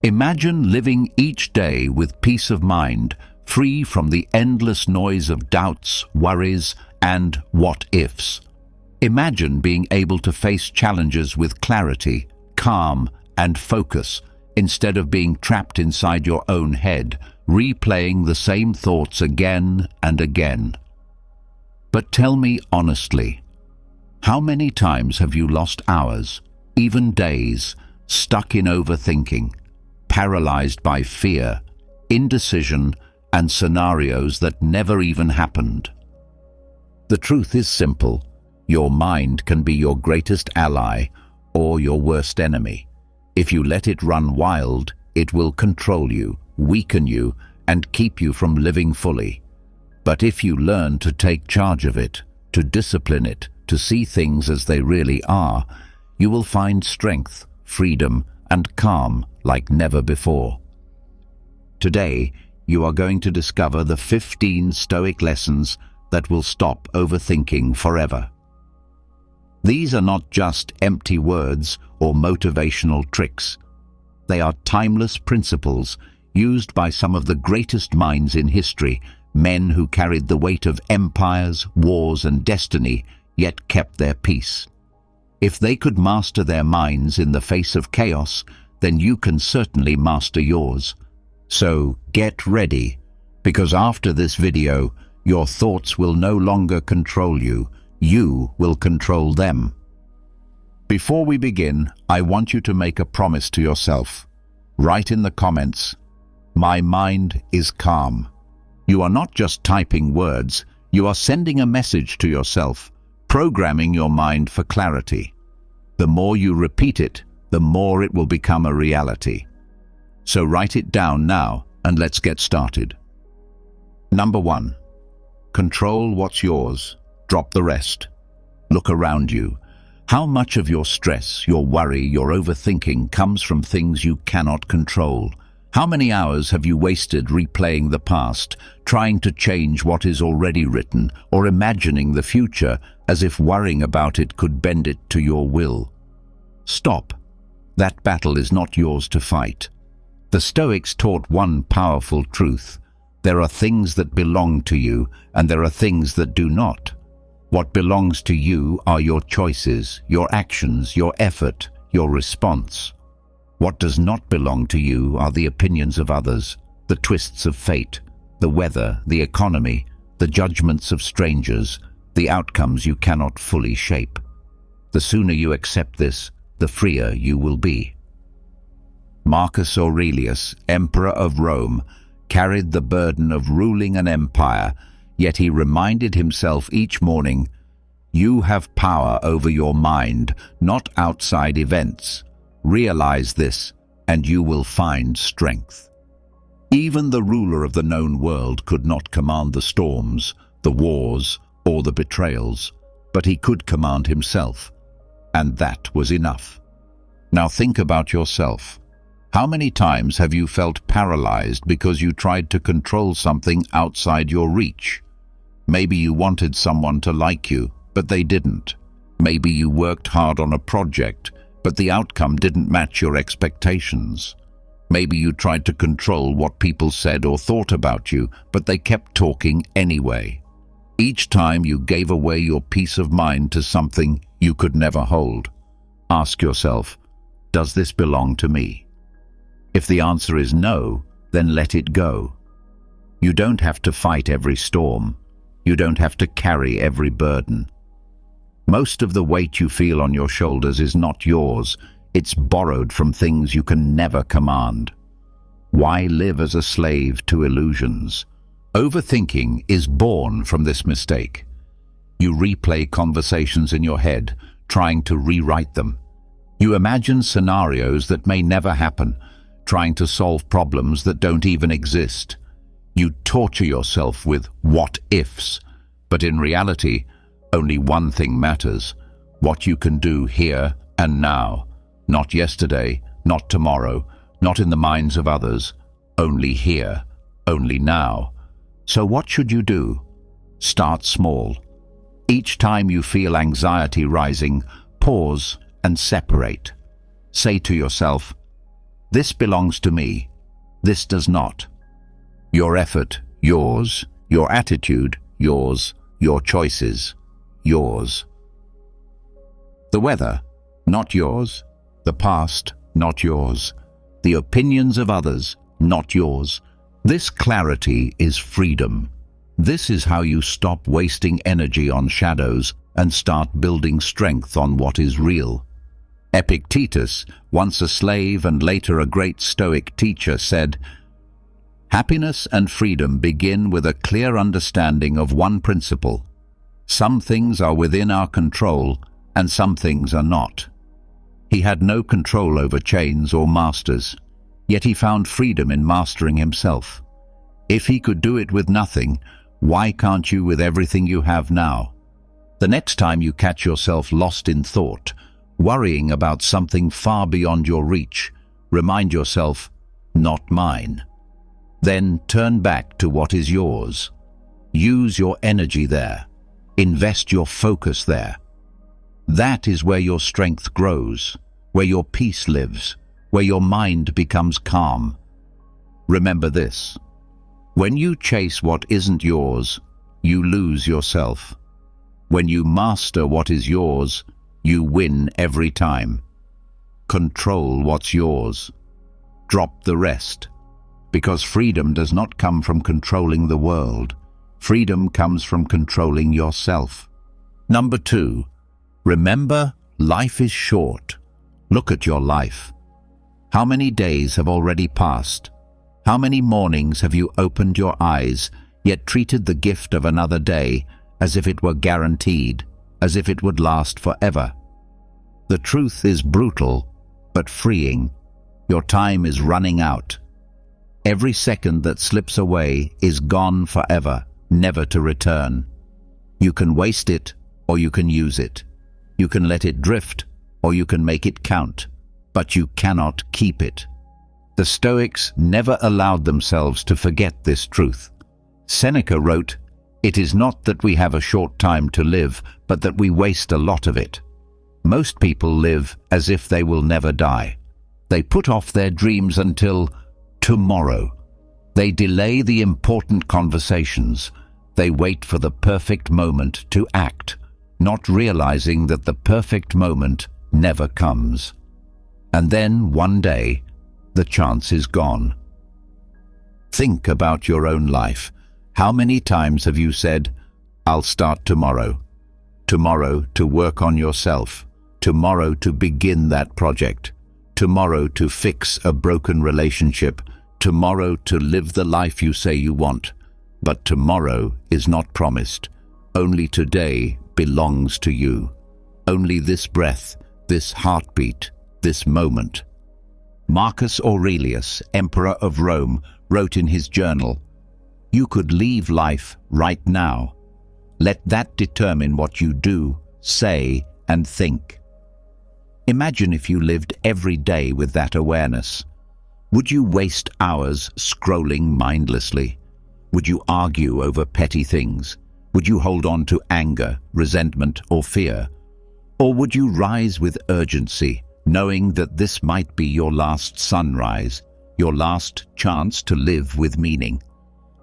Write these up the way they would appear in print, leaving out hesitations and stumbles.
Imagine living each day with peace of mind, free from the endless noise of doubts, worries, and what-ifs. Imagine being able to face challenges with clarity, calm, and focus, instead of being trapped inside your own head, replaying the same thoughts again and again. But tell me honestly, how many times have you lost hours, even days, stuck in overthinking, paralyzed by fear, indecision, and scenarios that never even happened? The truth is simple. Your mind can be your greatest ally or your worst enemy. If you let it run wild, it will control you, weaken you, and keep you from living fully. But if you learn to take charge of it, to discipline it, to see things as they really are, you will find strength, freedom, and calm like never before. Today, you are going to discover the 15 Stoic lessons that will stop overthinking forever. These are not just empty words or motivational tricks. They are timeless principles used by some of the greatest minds in history, men who carried the weight of empires, wars, and destiny, yet kept their peace. If they could master their minds in the face of chaos, then you can certainly master yours. So get ready, because after this video, your thoughts will no longer control you. You will control them. Before we begin, I want you to make a promise to yourself. Write in the comments, "My mind is calm." You are not just typing words, you are sending a message to yourself, programming your mind for clarity. The more you repeat it, the more it will become a reality. So write it down now, and let's get started. Number 1. Control what's yours. Drop the rest. Look around you. How much of your stress, your worry, your overthinking comes from things you cannot control? How many hours have you wasted replaying the past, trying to change what is already written, or imagining the future as if worrying about it could bend it to your will? Stop. That battle is not yours to fight. The Stoics taught one powerful truth. There are things that belong to you, and there are things that do not. What belongs to you are your choices, your actions, your effort, your response. What does not belong to you are the opinions of others, the twists of fate, the weather, the economy, the judgments of strangers, the outcomes you cannot fully shape. The sooner you accept this, the freer you will be. Marcus Aurelius, Emperor of Rome, carried the burden of ruling an empire, yet he reminded himself each morning, "You have power over your mind, not outside events. Realize this, and you will find strength." Even the ruler of the known world could not command the storms, the wars, or the betrayals, but he could command himself, and that was enough. Now think about yourself. How many times have you felt paralyzed because you tried to control something outside your reach? Maybe you wanted someone to like you, but they didn't. Maybe you worked hard on a project, but the outcome didn't match your expectations. Maybe you tried to control what people said or thought about you, but they kept talking anyway. Each time you gave away your peace of mind to something you could never hold. Ask yourself, does this belong to me? If the answer is no, then let it go. You don't have to fight every storm. You don't have to carry every burden. Most of the weight you feel on your shoulders is not yours. It's borrowed from things you can never command. Why live as a slave to illusions? Overthinking is born from this mistake. You replay conversations in your head, trying to rewrite them. You imagine scenarios that may never happen, trying to solve problems that don't even exist. You torture yourself with what-ifs, but in reality, only one thing matters: what you can do here and now. Not yesterday, not tomorrow, not in the minds of others. Only here, only now. So what should you do? Start small. Each time you feel anxiety rising, pause and separate. Say to yourself, This belongs to me. This does not. Your effort, yours. Your attitude, yours. Your choices, yours. The weather, not yours. The past, not yours. The opinions of others, not yours. This clarity is freedom. This is how you stop wasting energy on shadows and start building strength on what is real. Epictetus, once a slave and later a great Stoic teacher, said, "Happiness and freedom begin with a clear understanding of one principle. Some things are within our control and some things are not." He had no control over chains or masters, yet he found freedom in mastering himself. If he could do it with nothing, why can't you with everything you have now? The next time you catch yourself lost in thought, worrying about something far beyond your reach, remind yourself, "Not mine." Then turn back to what is yours. Use your energy there. Invest your focus there. That is where your strength grows, where your peace lives, where your mind becomes calm. Remember this: when you chase what isn't yours, you lose yourself. When you master what is yours, you win every time. Control what's yours. Drop the rest. Because freedom does not come from controlling the world. Freedom comes from controlling yourself. Number 2, remember, life is short. Look at your life. How many days have already passed? How many mornings have you opened your eyes, yet treated the gift of another day as if it were guaranteed, as if it would last forever? The truth is brutal, but freeing. Your time is running out. Every second that slips away is gone forever, never to return. You can waste it, or you can use it. You can let it drift, or you can make it count. But you cannot keep it. The Stoics never allowed themselves to forget this truth. Seneca wrote, "It is not that we have a short time to live, but that we waste a lot of it." Most people live as if they will never die. They put off their dreams until tomorrow. They delay the important conversations. They wait for the perfect moment to act, not realizing that the perfect moment never comes. And then one day, the chance is gone. Think about your own life. How many times have you said, "I'll start tomorrow"? Tomorrow to work on yourself. Tomorrow to begin that project. Tomorrow to fix a broken relationship. Tomorrow to live the life you say you want. But tomorrow is not promised. Only today belongs to you. Only this breath, this heartbeat, this moment. Marcus Aurelius, Emperor of Rome, wrote in his journal, "You could leave life right now. Let that determine what you do, say, and think." Imagine if you lived every day with that awareness. Would you waste hours scrolling mindlessly? Would you argue over petty things? Would you hold on to anger, resentment, or fear? Or would you rise with urgency, knowing that this might be your last sunrise, your last chance to live with meaning?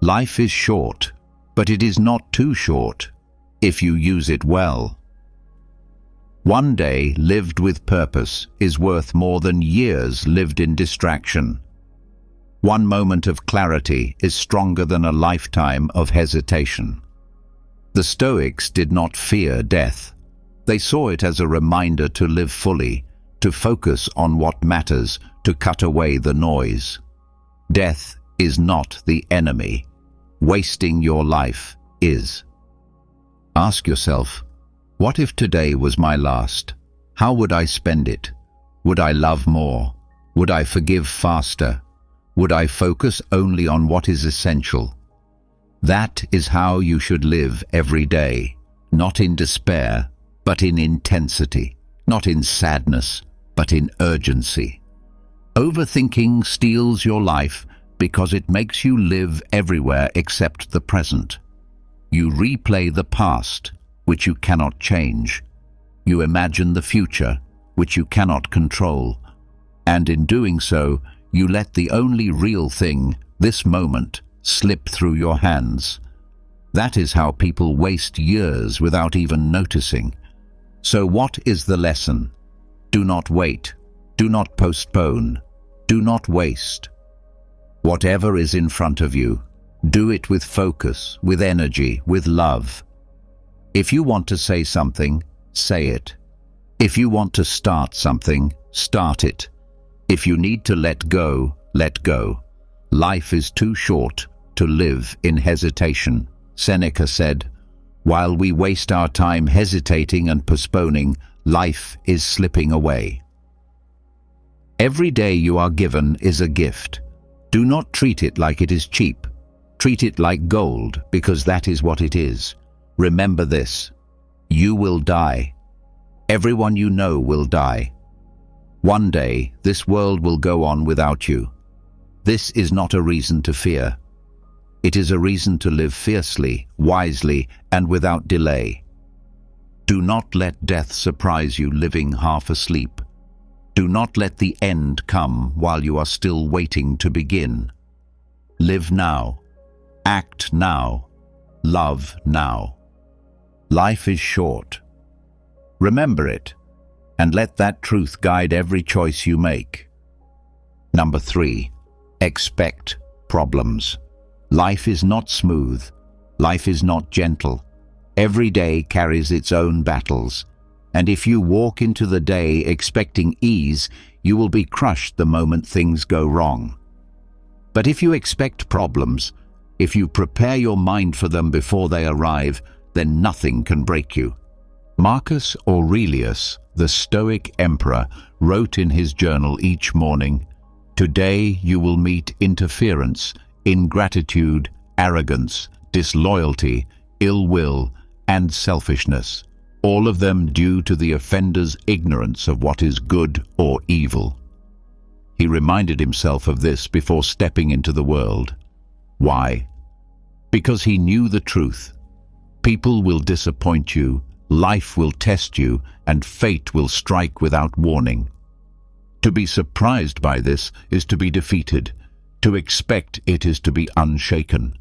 Life is short, but it is not too short if you use it well. One day lived with purpose is worth more than years lived in distraction. One moment of clarity is stronger than a lifetime of hesitation. The Stoics did not fear death. They saw it as a reminder to live fully, to focus on what matters, to cut away the noise. Death is not the enemy. Wasting your life is. Ask yourself, what if today was my last? How would I spend it? Would I love more? Would I forgive faster? Would I focus only on what is essential? That is how you should live every day, not in despair, but in intensity, not in sadness, but in urgency. Overthinking steals your life because it makes you live everywhere except the present. You replay the past, which you cannot change. You imagine the future, which you cannot control. And in doing so, you let the only real thing, this moment, slip through your hands. That is how people waste years without even noticing. So what is the lesson? Do not wait. Do not postpone. Do not waste. Whatever is in front of you, do it with focus, with energy, with love. If you want to say something, say it. If you want to start something, start it. If you need to let go, let go. Life is too short to live in hesitation. Seneca said, "While we waste our time hesitating and postponing, life is slipping away." Every day you are given is a gift. Do not treat it like it is cheap. Treat it like gold, because that is what it is. Remember this: you will die. Everyone you know will die. One day, this world will go on without you. This is not a reason to fear. It is a reason to live fiercely, wisely, and without delay. Do not let death surprise you living half asleep. Do not let the end come while you are still waiting to begin. Live now. Act now. Love now. Life is short. Remember it, and let that truth guide every choice you make. Number 3, expect problems. Life is not smooth. Life is not gentle. Every day carries its own battles. And if you walk into the day expecting ease, you will be crushed the moment things go wrong. But if you expect problems, if you prepare your mind for them before they arrive, then nothing can break you. Marcus Aurelius, the Stoic emperor, wrote in his journal each morning, "Today you will meet interference, ingratitude, arrogance, disloyalty, ill will, and selfishness, all of them due to the offender's ignorance of what is good or evil." He reminded himself of this before stepping into the world. Why? Because he knew the truth. People will disappoint you, life will test you, and fate will strike without warning. To be surprised by this is to be defeated. To expect it is to be unshaken.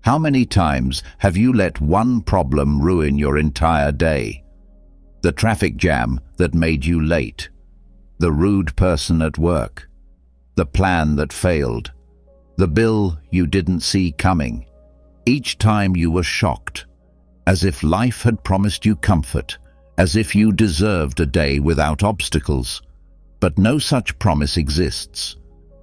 How many times have you let one problem ruin your entire day? The traffic jam that made you late, the rude person at work, the plan that failed, the bill you didn't see coming. Each time you were shocked, as if life had promised you comfort, as if you deserved a day without obstacles. But no such promise exists.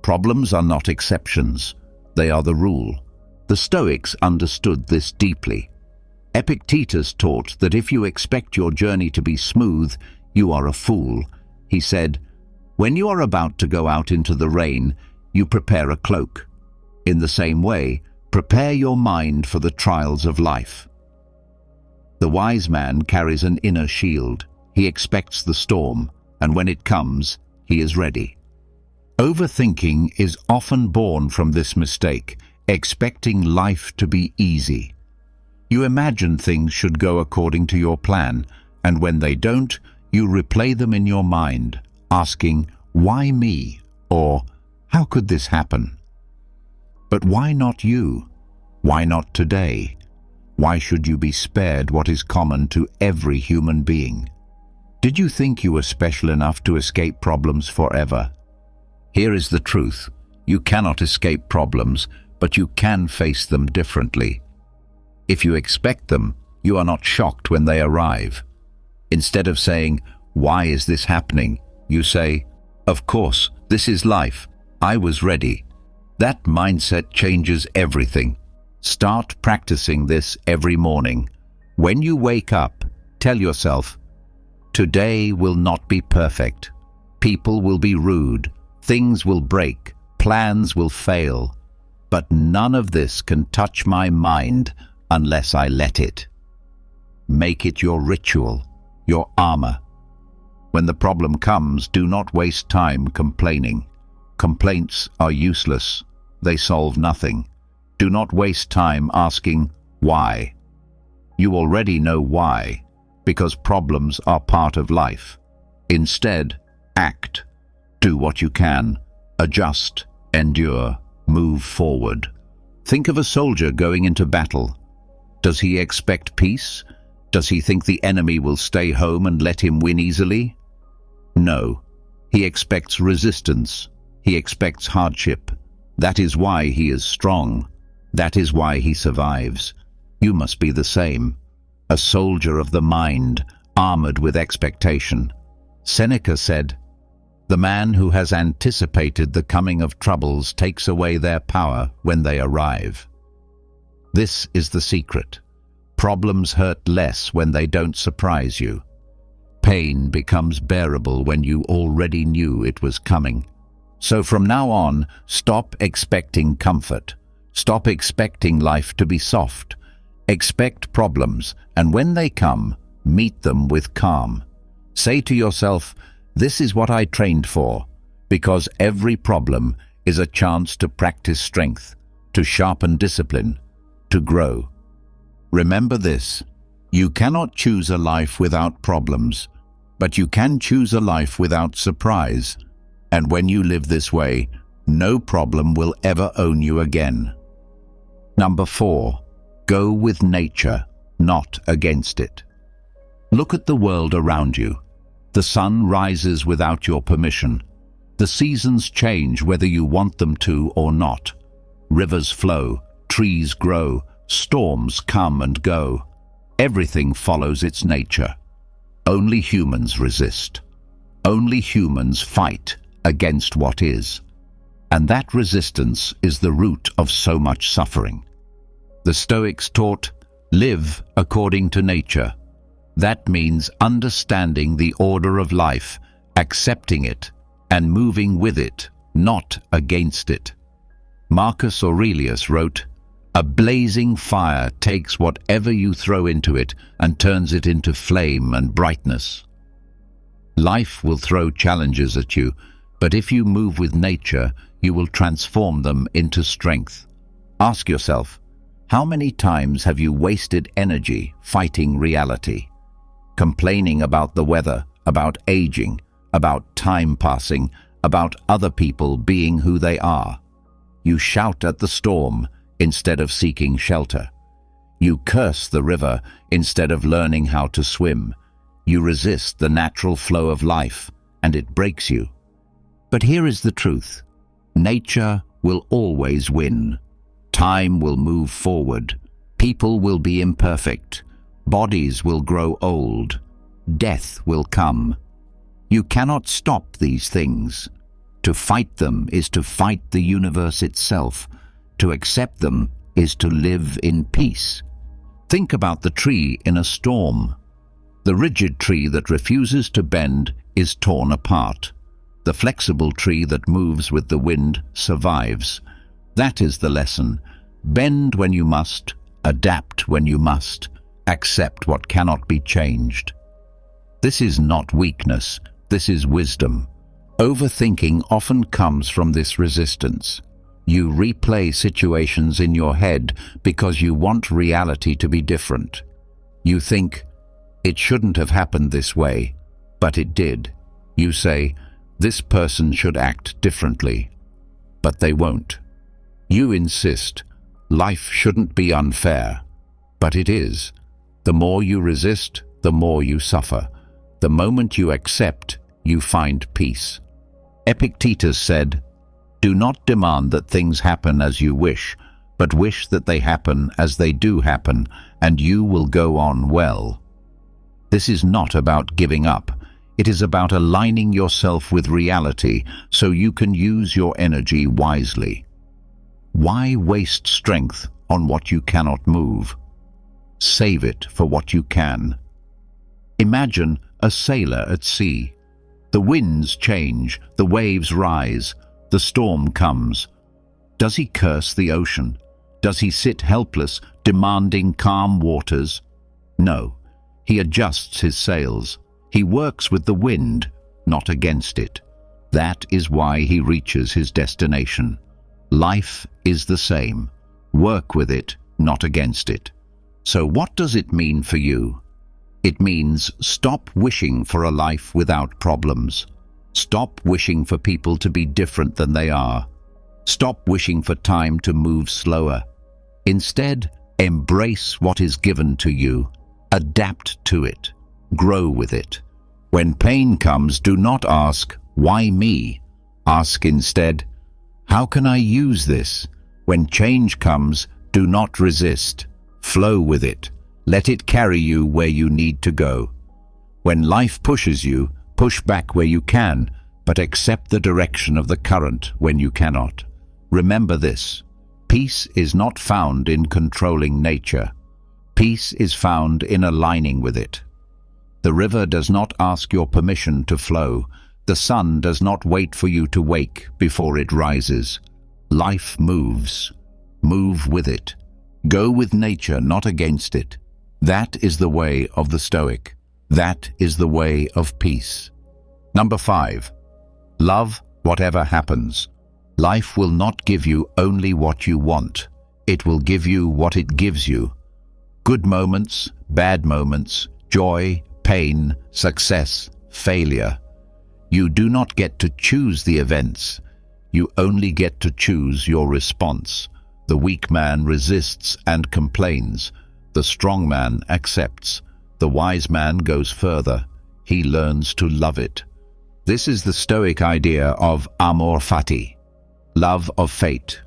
Problems are not exceptions, they are the rule. The Stoics understood this deeply. Epictetus taught that if you expect your journey to be smooth, you are a fool. He said, "When you are about to go out into the rain, you prepare a cloak. In the same way, prepare your mind for the trials of life." The wise man carries an inner shield. He expects the storm, and when it comes, he is ready. Overthinking is often born from this mistake, expecting life to be easy. You imagine things should go according to your plan, and when they don't, you replay them in your mind, asking, "Why me?" or "How could this happen?" But why not you? Why not today? Why should you be spared what is common to every human being? Did you think you were special enough to escape problems forever? Here is the truth. You cannot escape problems, but you can face them differently. If you expect them, you are not shocked when they arrive. Instead of saying, "Why is this happening?" you say, "Of course, this is life. I was ready." That mindset changes everything. Start practicing this every morning. When you wake up, tell yourself, "Today will not be perfect. People will be rude. Things will break. Plans will fail. But none of this can touch my mind unless I let it." Make it your ritual, your armor. When the problem comes, do not waste time complaining. Complaints are useless. They solve nothing. Do not waste time asking why. You already know why, because problems are part of life. Instead, act. Do what you can. Adjust, endure, move forward. Think of a soldier going into battle. Does he expect peace? Does he think the enemy will stay home and let him win easily? No. He expects resistance. He expects hardship. That is why he is strong. That is why he survives. You must be the same. A soldier of the mind, armored with expectation. Seneca said, "The man who has anticipated the coming of troubles takes away their power when they arrive." This is the secret. Problems hurt less when they don't surprise you. Pain becomes bearable when you already knew it was coming. So from now on, stop expecting comfort. Stop expecting life to be soft. Expect problems, and when they come, meet them with calm. Say to yourself, "This is what I trained for," because every problem is a chance to practice strength, to sharpen discipline, to grow. Remember this: you cannot choose a life without problems, but you can choose a life without surprise. And when you live this way, no problem will ever own you again. Number 4, go with nature, not against it. Look at the world around you. The sun rises without your permission. The seasons change whether you want them to or not. Rivers flow, trees grow, storms come and go. Everything follows its nature. Only humans resist. Only humans fight against what is. And that resistance is the root of so much suffering. The Stoics taught, live according to nature. That means understanding the order of life, accepting it, and moving with it, not against it. Marcus Aurelius wrote, "A blazing fire takes whatever you throw into it and turns it into flame and brightness." Life will throw challenges at you, but if you move with nature, you will transform them into strength. Ask yourself, how many times have you wasted energy fighting reality? Complaining about the weather, about aging, about time passing, about other people being who they are. You shout at the storm instead of seeking shelter. You curse the river instead of learning how to swim. You resist the natural flow of life, and it breaks you. But here is the truth. Nature will always win. Time will move forward. People will be imperfect. Bodies will grow old. Death will come. You cannot stop these things. To fight them is to fight the universe itself. To accept them is to live in peace. Think about the tree in a storm. The rigid tree that refuses to bend is torn apart. The flexible tree that moves with the wind survives. That is the lesson. Bend when you must, adapt when you must, accept what cannot be changed. This is not weakness, this is wisdom. Overthinking often comes from this resistance. You replay situations in your head because you want reality to be different. You think, it shouldn't have happened this way, but it did. You say, this person should act differently, but they won't. You insist, life shouldn't be unfair, but it is. The more you resist, the more you suffer. The moment you accept, you find peace. Epictetus said, "Do not demand that things happen as you wish, but wish that they happen as they do happen, and you will go on well." This is not about giving up. It is about aligning yourself with reality so you can use your energy wisely. Why waste strength on what you cannot move? Save it for what you can. Imagine a sailor at sea. The winds change, the waves rise, the storm comes. Does he curse the ocean? Does he sit helpless, demanding calm waters? No. He adjusts his sails. He works with the wind, not against it. That is why he reaches his destination. Life is the same. Work with it, not against it. So what does it mean for you? It means stop wishing for a life without problems. Stop wishing for people to be different than they are. Stop wishing for time to move slower. Instead, embrace what is given to you. Adapt to it. Grow with it. When pain comes, do not ask, "Why me?" Ask instead, "How can I use this?" When change comes, do not resist. Flow with it. Let it carry you where you need to go. When life pushes you, push back where you can, but accept the direction of the current when you cannot. Remember this: peace is not found in controlling nature. Peace is found in aligning with it. The river does not ask your permission to flow. The sun does not wait for you to wake before it rises. Life moves. Move with it. Go with nature, not against it. That is the way of the Stoic. That is the way of peace. Number 5. Love whatever happens. Life will not give you only what you want. It will give you what it gives you. Good moments, bad moments, joy, pain, success, failure. You do not get to choose the events. You only get to choose your response. The weak man resists and complains. The strong man accepts. The wise man goes further. He learns to love it. This is the Stoic idea of amor fati, love of fate.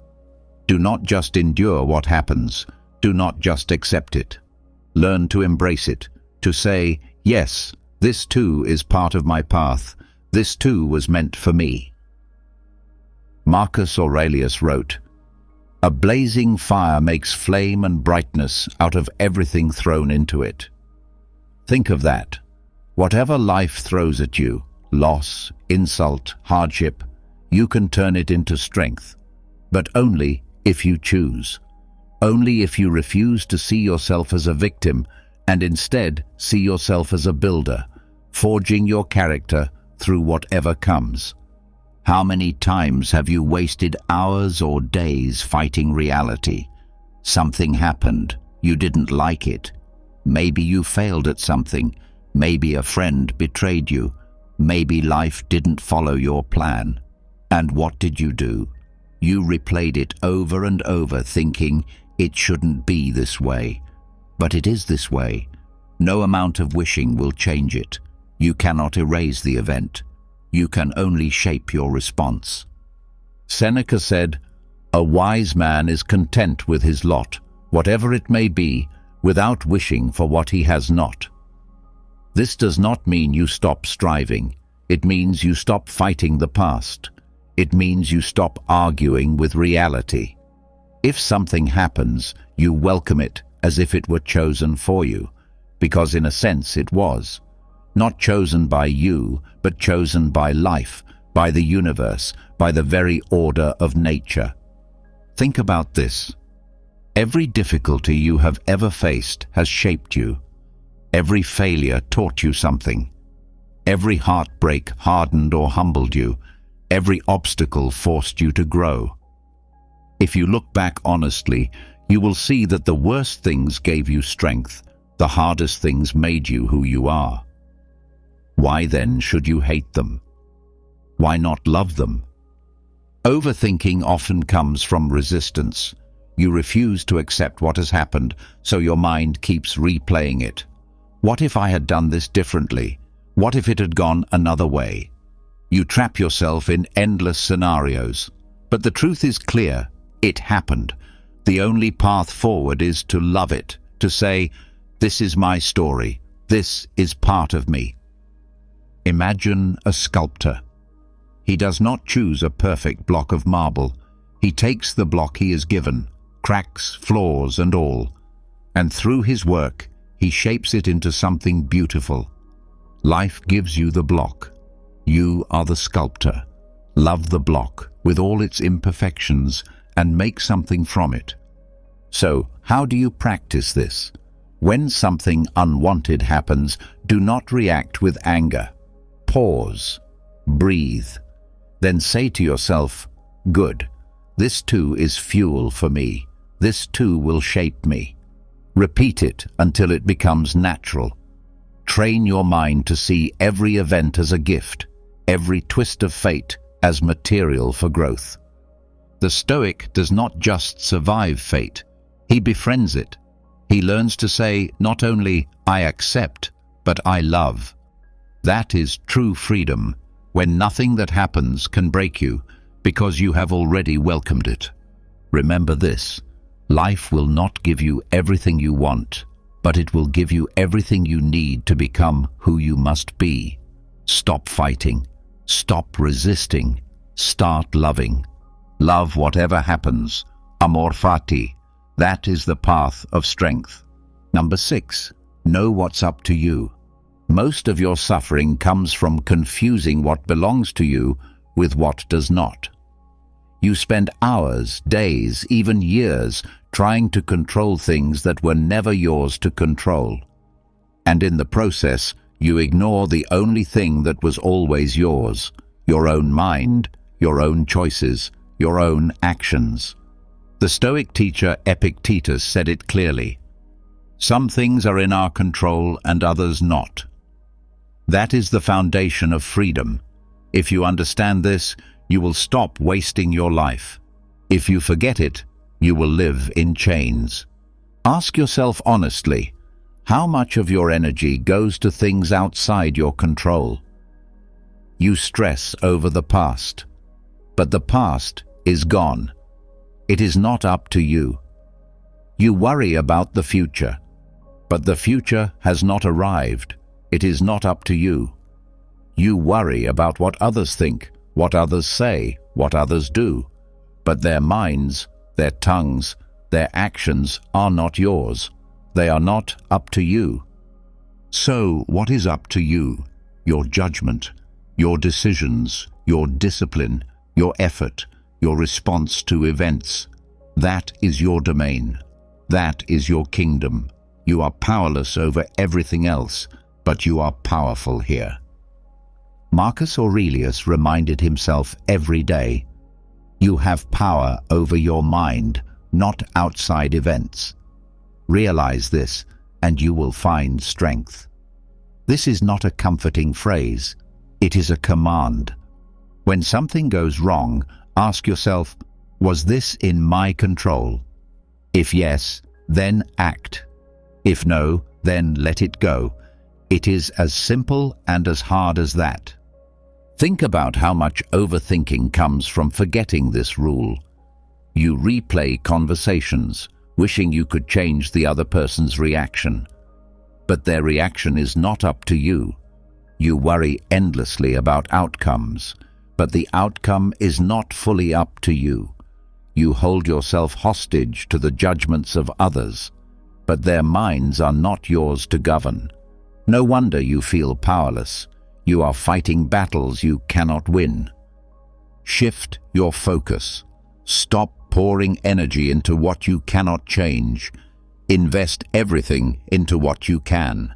Do not just endure what happens. Do not just accept it. Learn to embrace it, to say, "Yes, this too is part of my path. This too was meant for me." Marcus Aurelius wrote, "A blazing fire makes flame and brightness out of everything thrown into it." Think of that. Whatever life throws at you, loss, insult, hardship, you can turn it into strength. But only if you choose. Only if you refuse to see yourself as a victim and instead see yourself as a builder, forging your character through whatever comes. How many times have you wasted hours or days fighting reality? Something happened. You didn't like it. Maybe you failed at something. Maybe a friend betrayed you. Maybe life didn't follow your plan. And what did you do? You replayed it over and over, thinking it shouldn't be this way. But it is this way. No amount of wishing will change it. You cannot erase the event. You can only shape your response. Seneca said, "A wise man is content with his lot, whatever it may be, without wishing for what he has not." This does not mean you stop striving. It means you stop fighting the past. It means you stop arguing with reality. If something happens, you welcome it as if it were chosen for you, because in a sense it was. Not chosen by you, but chosen by life, by the universe, by the very order of nature. Think about this. Every difficulty you have ever faced has shaped you. Every failure taught you something. Every heartbreak hardened or humbled you. Every obstacle forced you to grow. If you look back honestly, you will see that the worst things gave you strength. The hardest things made you who you are. Why then should you hate them? Why not love them? Overthinking often comes from resistance. You refuse to accept what has happened, so your mind keeps replaying it. What if I had done this differently? What if it had gone another way? You trap yourself in endless scenarios. But the truth is clear. It happened. The only path forward is to love it, to say, "This is my story. This is part of me." Imagine a sculptor. He does not choose a perfect block of marble. He takes the block he is given, cracks, flaws and all, and through his work, he shapes it into something beautiful. Life gives you the block. You are the sculptor. Love the block with all its imperfections and make something from it. So, how do you practice this? When something unwanted happens, do not react with anger. Pause. Breathe. Then say to yourself, "Good. This too is fuel for me. This too will shape me." Repeat it until it becomes natural. Train your mind to see every event as a gift. every twist of fate as material for growth. The Stoic does not just survive fate, he befriends it. He learns to say not only "I accept," but "I love." That is true freedom, when nothing that happens can break you, because you have already welcomed it. Remember this: life will not give you everything you want, but it will give you everything you need to become who you must be. Stop fighting. Stop resisting. Start loving. Love whatever happens. Amor fati. That is the path of strength. Number 6. Know what's up to you. Most of your suffering comes from confusing what belongs to you with what does not. You spend hours, days, even years trying to control things that were never yours to control. And in the process, you ignore the only thing that was always yours: your own mind, your own choices, your own actions. The Stoic teacher Epictetus said it clearly: "Some things are in our control and others not." That is the foundation of freedom. If you understand this, you will stop wasting your life. If you forget it, you will live in chains. Ask yourself honestly, how much of your energy goes to things outside your control? You stress over the past, but the past is gone. It is not up to you. You worry about the future, but the future has not arrived. It is not up to you. You worry about what others think, what others say, what others do, but their minds, their tongues, their actions are not yours. They are not up to you. So what is up to you? Your judgment, your decisions, your discipline, your effort, your response to events. That is your domain. That is your kingdom. You are powerless over everything else, but you are powerful here. Marcus Aurelius reminded himself every day, you have power over your mind, not outside events. Realize this, and you will find strength. This is not a comforting phrase. It is a command. When something goes wrong, ask yourself, was this in my control? If yes, then act. If no, then let it go. It is as simple and as hard as that. Think about how much overthinking comes from forgetting this rule. You replay conversations, wishing you could change the other person's reaction. But their reaction is not up to you. You worry endlessly about outcomes, but the outcome is not fully up to you. You hold yourself hostage to the judgments of others, but their minds are not yours to govern. No wonder you feel powerless. You are fighting battles you cannot win. Shift your focus. Stop pouring energy into what you cannot change. Invest everything into what you can.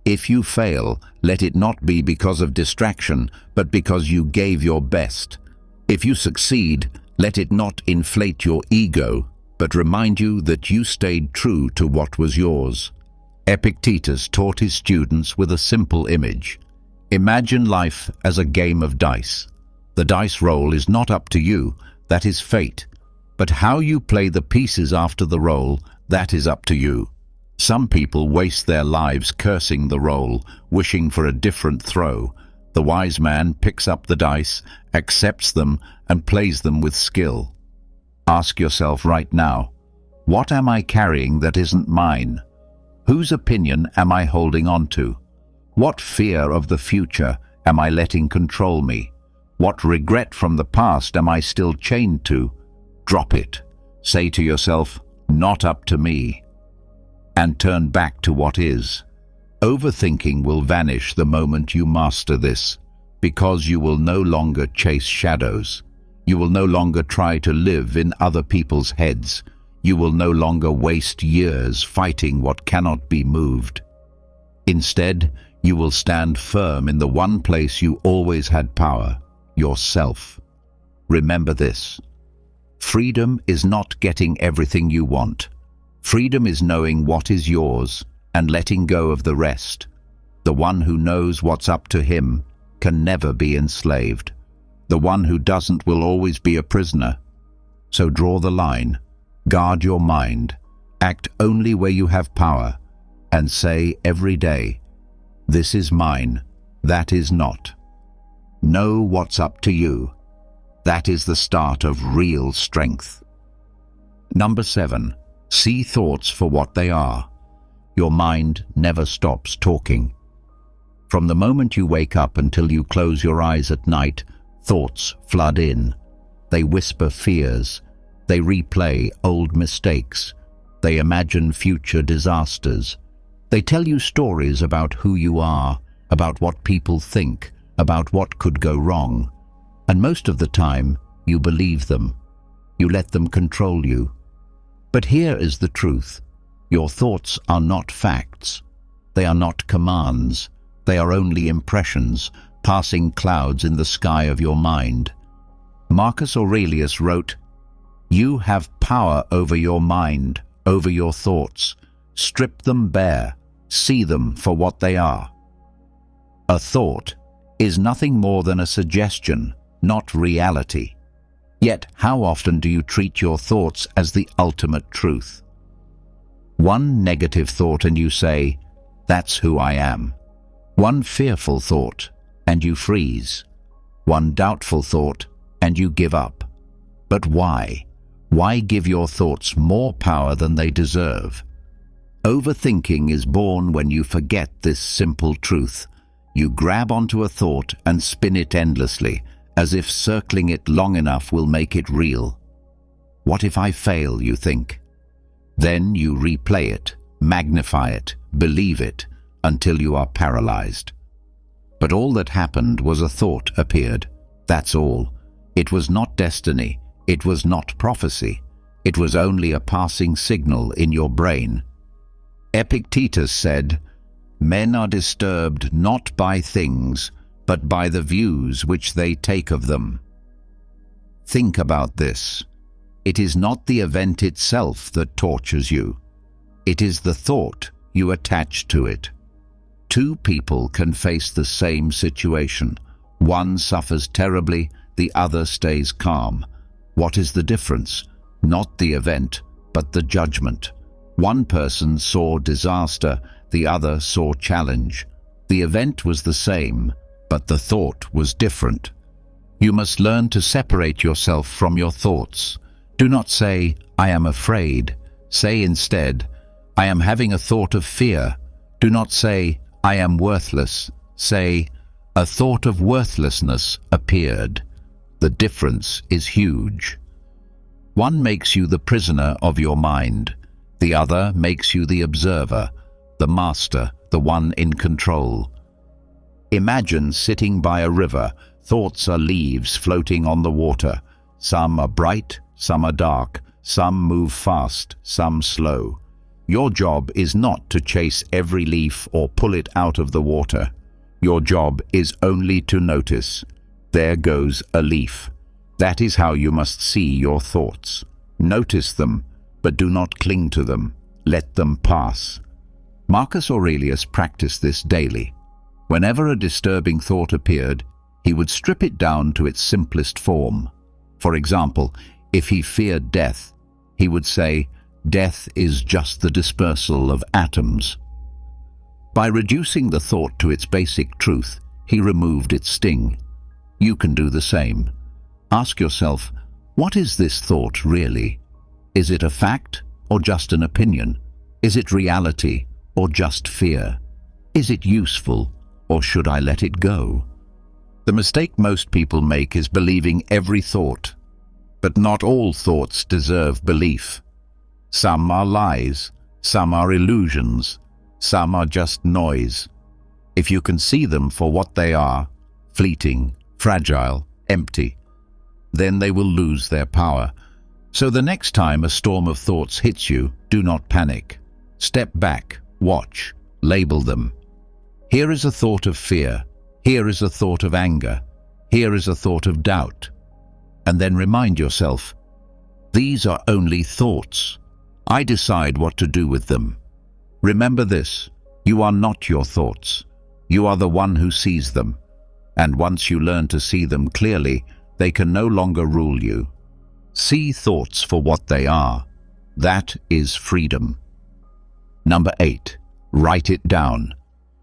If you fail, let it not be because of distraction, but because you gave your best. If you succeed, let it not inflate your ego, but remind you that you stayed true to what was yours. Epictetus taught his students with a simple image. Imagine life as a game of dice. The dice roll is not up to you, that is fate. But how you play the pieces after the roll, that is up to you. Some people waste their lives cursing the roll, wishing for a different throw. The wise man picks up the dice, accepts them, and plays them with skill. Ask yourself right now, what am I carrying that isn't mine? Whose opinion am I holding on to? What fear of the future am I letting control me? What regret from the past am I still chained to? Drop it. Say to yourself, not up to me. And turn back to what is. Overthinking will vanish the moment you master this, because you will no longer chase shadows. You will no longer try to live in other people's heads. You will no longer waste years fighting what cannot be moved. Instead, you will stand firm in the one place you always had power, yourself. Remember this. Freedom is not getting everything you want. Freedom is knowing what is yours and letting go of the rest. The one who knows what's up to him can never be enslaved. The one who doesn't will always be a prisoner. So draw the line, guard your mind, act only where you have power, and say every day, "This is mine, that is not." Know what's up to you. That is the start of real strength. Number 7. See thoughts for what they are. Your mind never stops talking. From the moment you wake up until you close your eyes at night, thoughts flood in. They whisper fears. They replay old mistakes. They imagine future disasters. They tell you stories about who you are, about what people think, about what could go wrong. And most of the time, you believe them. You let them control you. But here is the truth. Your thoughts are not facts. They are not commands. They are only impressions, passing clouds in the sky of your mind. Marcus Aurelius wrote, "You have power over your mind, over your thoughts. Strip them bare. See them for what they are." A thought is nothing more than a suggestion, not reality. Yet, how often do you treat your thoughts as the ultimate truth? One negative thought and you say, "That's who I am." One fearful thought and you freeze. One doubtful thought and you give up. But why? Why give your thoughts more power than they deserve? Overthinking is born when you forget this simple truth. You grab onto a thought and spin it endlessly, as if circling it long enough will make it real. What if I fail, you think? Then you replay it, magnify it, believe it, until you are paralyzed. But all that happened was a thought appeared. That's all. It was not destiny. It was not prophecy. It was only a passing signal in your brain. Epictetus said, "Men are disturbed not by things, but by the views which they take of them." Think about this. It is not the event itself that tortures you. It is the thought you attach to it. Two people can face the same situation. One suffers terribly, the other stays calm. What is the difference? Not the event, but the judgment. One person saw disaster, the other saw challenge. The event was the same, but the thought was different. You must learn to separate yourself from your thoughts. Do not say, "I am afraid." Say instead, "I am having a thought of fear." Do not say, "I am worthless." Say, "A thought of worthlessness appeared." The difference is huge. One makes you the prisoner of your mind. The other makes you the observer, the master, the one in control. Imagine sitting by a river. Thoughts are leaves floating on the water. Some are bright, some are dark, some move fast, some slow. Your job is not to chase every leaf or pull it out of the water. Your job is only to notice. There goes a leaf. That is how you must see your thoughts. Notice them, but do not cling to them. Let them pass. Marcus Aurelius practiced this daily. Whenever a disturbing thought appeared, he would strip it down to its simplest form. For example, if he feared death, he would say, "Death is just the dispersal of atoms." By reducing the thought to its basic truth, he removed its sting. You can do the same. Ask yourself, what is this thought really? Is it a fact or just an opinion? Is it reality or just fear? Is it useful or should I let it go? The mistake most people make is believing every thought. But not all thoughts deserve belief. Some are lies, some are illusions, some are just noise. If you can see them for what they are, fleeting, fragile, empty, then they will lose their power. So the next time a storm of thoughts hits you, do not panic. Step back, watch, label them. Here is a thought of fear. Here is a thought of anger. Here is a thought of doubt. And then remind yourself, these are only thoughts. I decide what to do with them. Remember this, you are not your thoughts. You are the one who sees them. And once you learn to see them clearly, they can no longer rule you. See thoughts for what they are. That is freedom. Number 8. Write it down.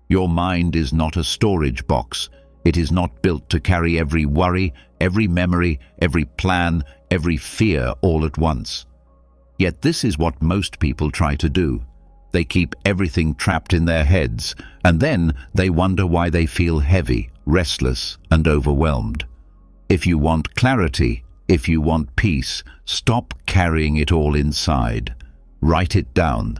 Your mind is not a storage box. It is not built to carry every worry, every memory, every plan, every fear all at once. Yet this is what most people try to do. They keep everything trapped in their heads, and then they wonder why they feel heavy, restless, and overwhelmed. If you want clarity, if you want peace, stop carrying it all inside. Write it down.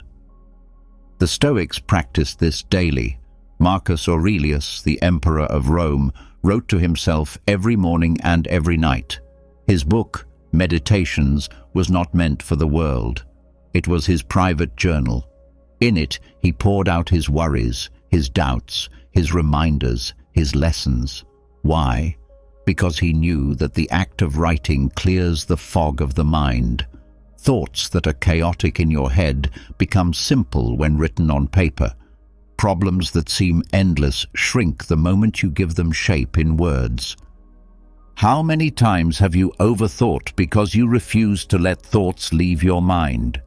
The Stoics practiced this daily. Marcus Aurelius, the Emperor of Rome, wrote to himself every morning and every night. His book, Meditations, was not meant for the world. It was his private journal. In it, he poured out his worries, his doubts, his reminders, his lessons. Why? Because he knew that the act of writing clears the fog of the mind. Thoughts that are chaotic in your head become simple when written on paper. Problems that seem endless shrink the moment you give them shape in words. How many times have you overthought because you refuse to let thoughts leave your mind?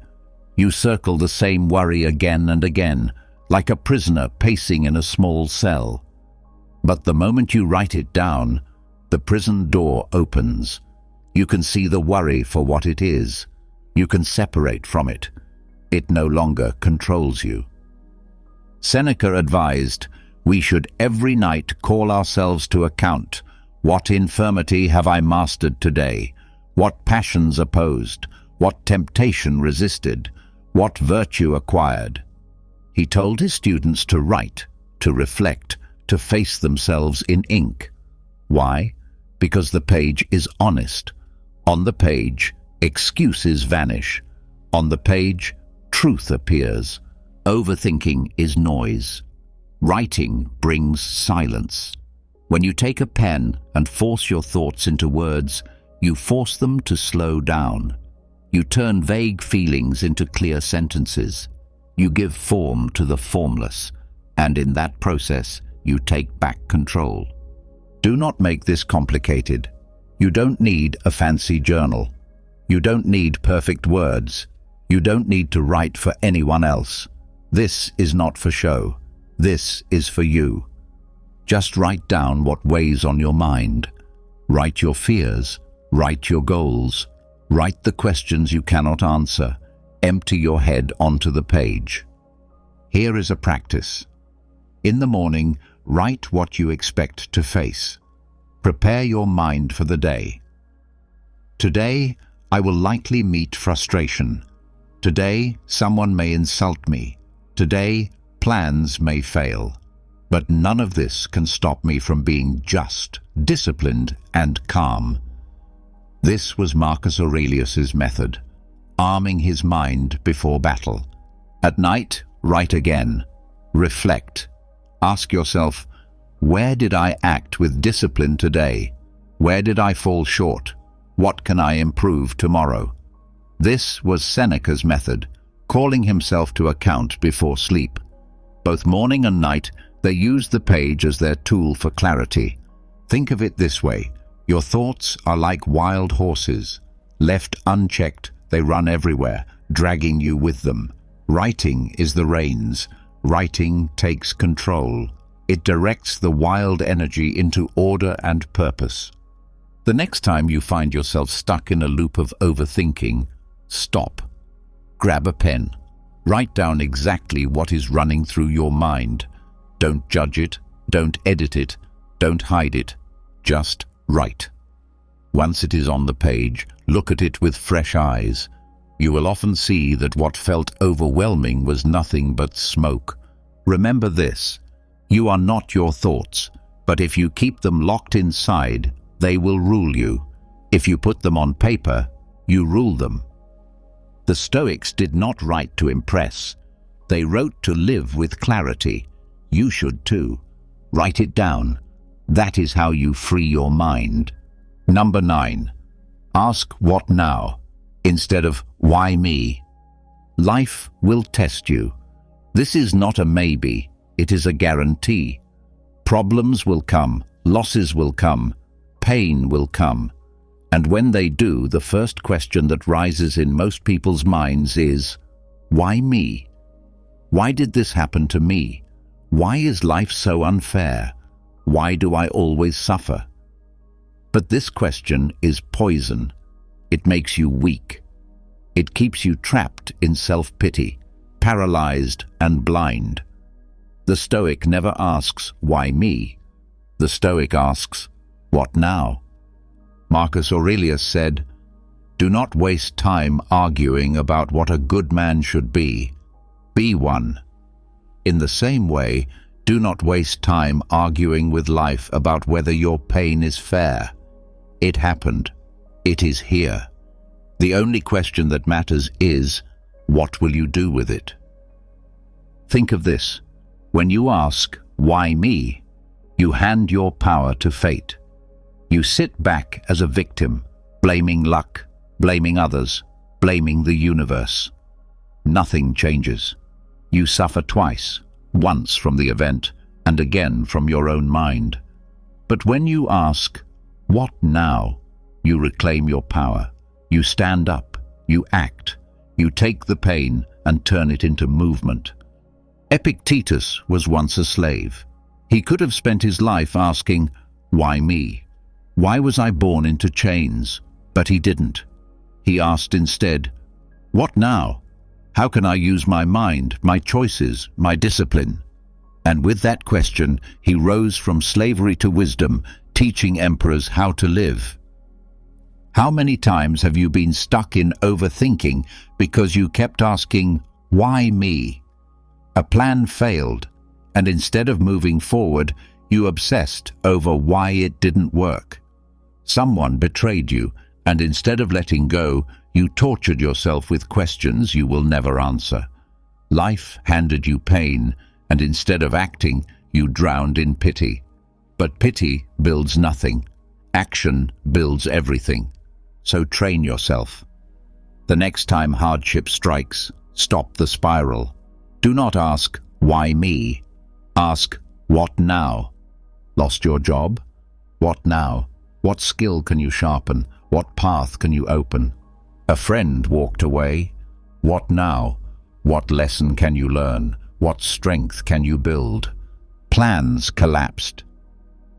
You circle the same worry again and again, like a prisoner pacing in a small cell. But the moment you write it down, the prison door opens. You can see the worry for what it is. You can separate from it. It no longer controls you. Seneca advised, we should every night call ourselves to account. What infirmity have I mastered today? What passions opposed? What temptation resisted? What virtue acquired? He told his students to write, to reflect, to face themselves in ink. Why? Because the page is honest. On the page, excuses vanish. On the page, truth appears. Overthinking is noise. Writing brings silence. When you take a pen and force your thoughts into words, you force them to slow down. You turn vague feelings into clear sentences. You give form to the formless, and in that process, you take back control. Do not make this complicated. You don't need a fancy journal. You don't need perfect words. You don't need to write for anyone else. This is not for show. This is for you. Just write down what weighs on your mind. Write your fears. Write your goals. Write the questions you cannot answer. Empty your head onto the page. Here is a practice. In the morning, write what you expect to face. Prepare your mind for the day. Today, I will likely meet frustration. Today, someone may insult me. Today, plans may fail. But none of this can stop me from being just, disciplined, and calm. This was Marcus Aurelius's method, arming his mind before battle. At night, write again. Reflect. Ask yourself, where did I act with discipline today? Where did I fall short? What can I improve tomorrow? This was Seneca's method, calling himself to account before sleep. Both morning and night, they used the page as their tool for clarity. Think of it this way. Your thoughts are like wild horses. Left unchecked, they run everywhere, dragging you with them. Writing is the reins. Writing takes control. It directs the wild energy into order and purpose. The next time you find yourself stuck in a loop of overthinking, stop. Grab a pen. Write down exactly what is running through your mind. Don't judge it, don't edit it, don't hide it. Just write. Once it is on the page, look at it with fresh eyes. You will often see that what felt overwhelming was nothing but smoke. Remember this, you are not your thoughts, but if you keep them locked inside, they will rule you. If you put them on paper, you rule them. The Stoics did not write to impress. They wrote to live with clarity. You should too. Write it down. That is how you free your mind. Number 9. Ask what now, instead of why me. Life will test you. This is not a maybe, it is a guarantee. Problems will come, losses will come, pain will come. And when they do, the first question that rises in most people's minds is, why me? Why did this happen to me? Why is life so unfair? Why do I always suffer? But this question is poison. It makes you weak. It keeps you trapped in self-pity, paralyzed and blind. The Stoic never asks, why me? The Stoic asks, what now? Marcus Aurelius said, do not waste time arguing about what a good man should be. Be one. In the same way, do not waste time arguing with life about whether your pain is fair. It happened. It is here. The only question that matters is, what will you do with it? Think of this. When you ask, why me? You hand your power to fate. You sit back as a victim, blaming luck, blaming others, blaming the universe. Nothing changes. You suffer twice, once from the event and again from your own mind. But when you ask, what now? You reclaim your power. You stand up, you act, you take the pain and turn it into movement. Epictetus was once a slave. He could have spent his life asking, why me? Why was I born into chains? But he didn't. He asked instead, what now? How can I use my mind, my choices, my discipline? And with that question, he rose from slavery to wisdom, teaching emperors how to live. How many times have you been stuck in overthinking because you kept asking, why me? A plan failed, and instead of moving forward, you obsessed over why it didn't work. Someone betrayed you, and instead of letting go, you tortured yourself with questions you will never answer. Life handed you pain, and instead of acting, you drowned in pity. But pity builds nothing. Action builds everything. So train yourself. The next time hardship strikes, stop the spiral. Do not ask, why me? Ask, what now? Lost your job? What now? What skill can you sharpen? What path can you open? A friend walked away. What now? What lesson can you learn? What strength can you build? Plans collapsed.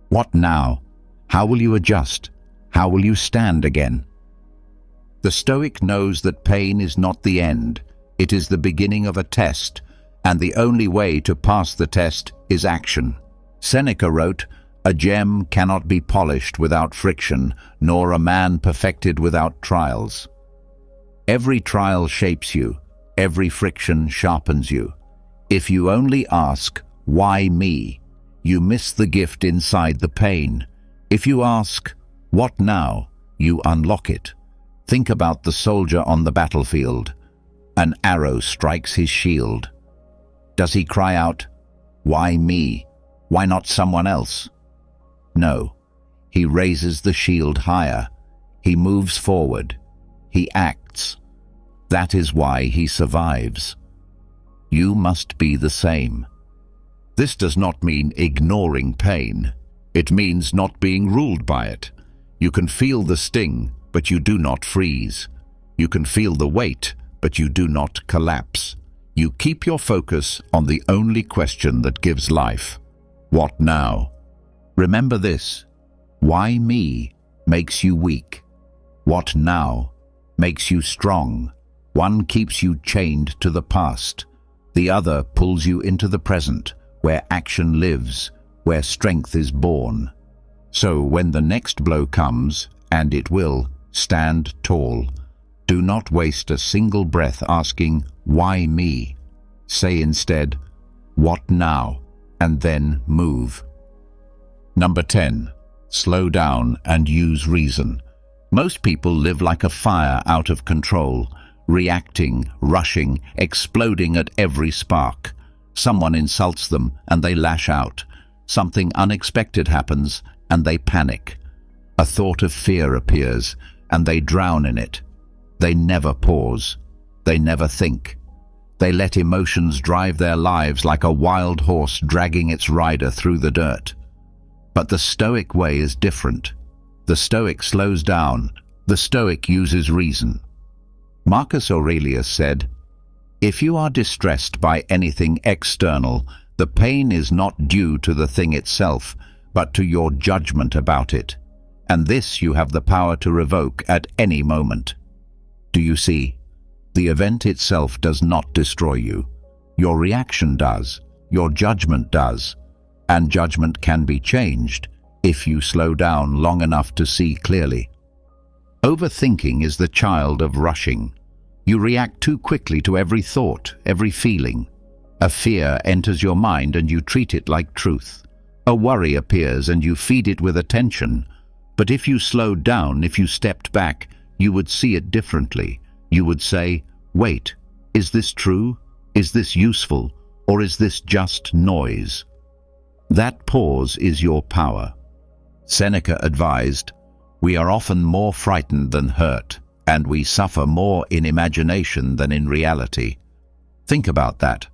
What now? How will you adjust? How will you stand again? The Stoic knows that pain is not the end. It is the beginning of a test, and the only way to pass the test is action. Seneca wrote, a gem cannot be polished without friction, nor a man perfected without trials. Every trial shapes you. Every friction sharpens you. If you only ask, why me? You miss the gift inside the pain. If you ask, what now? You unlock it. Think about the soldier on the battlefield. An arrow strikes his shield. Does he cry out, why me? Why not someone else? No. He raises the shield higher. He moves forward. He acts. That is why he survives. You must be the same. This does not mean ignoring pain. It means not being ruled by it. You can feel the sting, but you do not freeze. You can feel the weight, but you do not collapse. You keep your focus on the only question that gives life. What now? Remember this. Why me makes you weak. What now makes you strong. One keeps you chained to the past. The other pulls you into the present, where action lives, where strength is born. So when the next blow comes, and it will, stand tall. Do not waste a single breath asking, why me? Say instead, what now? And then move. Number 10. Slow down and use reason. Most people live like a fire out of control, reacting, rushing, exploding at every spark. Someone insults them and they lash out. Something unexpected happens and they panic. A thought of fear appears and they drown in it. They never pause. They never think. They let emotions drive their lives like a wild horse dragging its rider through the dirt. But the Stoic way is different. The Stoic slows down. The Stoic uses reason. Marcus Aurelius said, "If you are distressed by anything external, the pain is not due to the thing itself, but to your judgment about it. And this you have the power to revoke at any moment." Do you see? The event itself does not destroy you. Your reaction does. Your judgment does. And judgment can be changed if you slow down long enough to see clearly. Overthinking is the child of rushing. You react too quickly to every thought, every feeling. A fear enters your mind and you treat it like truth. A worry appears and you feed it with attention. But if you slowed down, if you stepped back, you would see it differently. You would say, "Wait, is this true? Is this useful? Or is this just noise?" That pause is your power. Seneca advised, "We are often more frightened than hurt, and we suffer more in imagination than in reality." Think about that.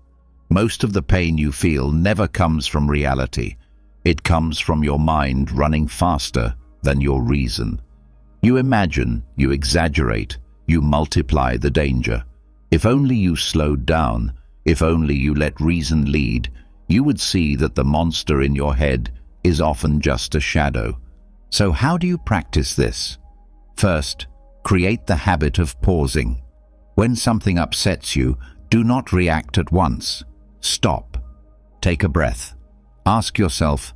Most of the pain you feel never comes from reality. It comes from your mind running faster than your reason. You imagine, you exaggerate, you multiply the danger. If only you slowed down, if only you let reason lead, you would see that the monster in your head is often just a shadow. So how do you practice this? First, create the habit of pausing. When something upsets you, do not react at once. Stop. Take a breath. Ask yourself,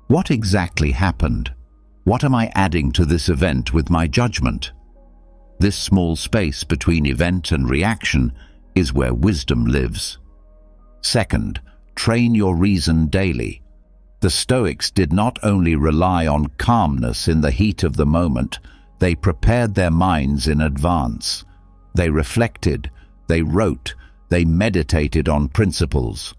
what exactly happened? What am I adding to this event with my judgment? This small space between event and reaction is where wisdom lives. Second, train your reason daily. The Stoics did not only rely on calmness in the heat of the moment, they prepared their minds in advance. They reflected, they wrote, they meditated on principles.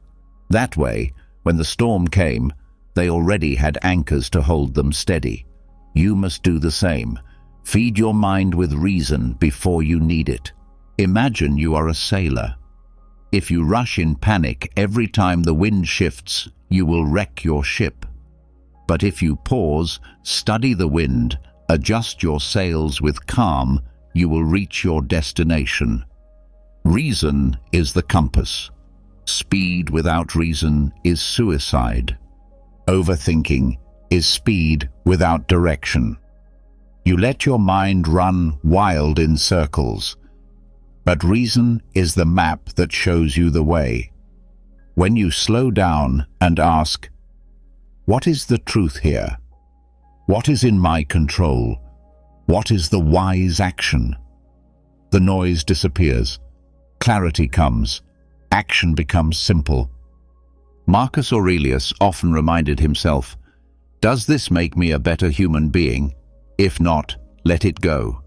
That way, when the storm came, they already had anchors to hold them steady. You must do the same. Feed your mind with reason before you need it. Imagine you are a sailor. If you rush in panic every time the wind shifts, you will wreck your ship. But if you pause, study the wind, adjust your sails with calm, you will reach your destination. Reason is the compass. Speed without reason is suicide. Overthinking is speed without direction. You let your mind run wild in circles, but reason is the map that shows you the way. When you slow down and ask, what is the truth here? What is in my control? What is the wise action? The noise disappears. Clarity comes. Action becomes simple. Marcus Aurelius often reminded himself, "Does this make me a better human being? If not, let it go."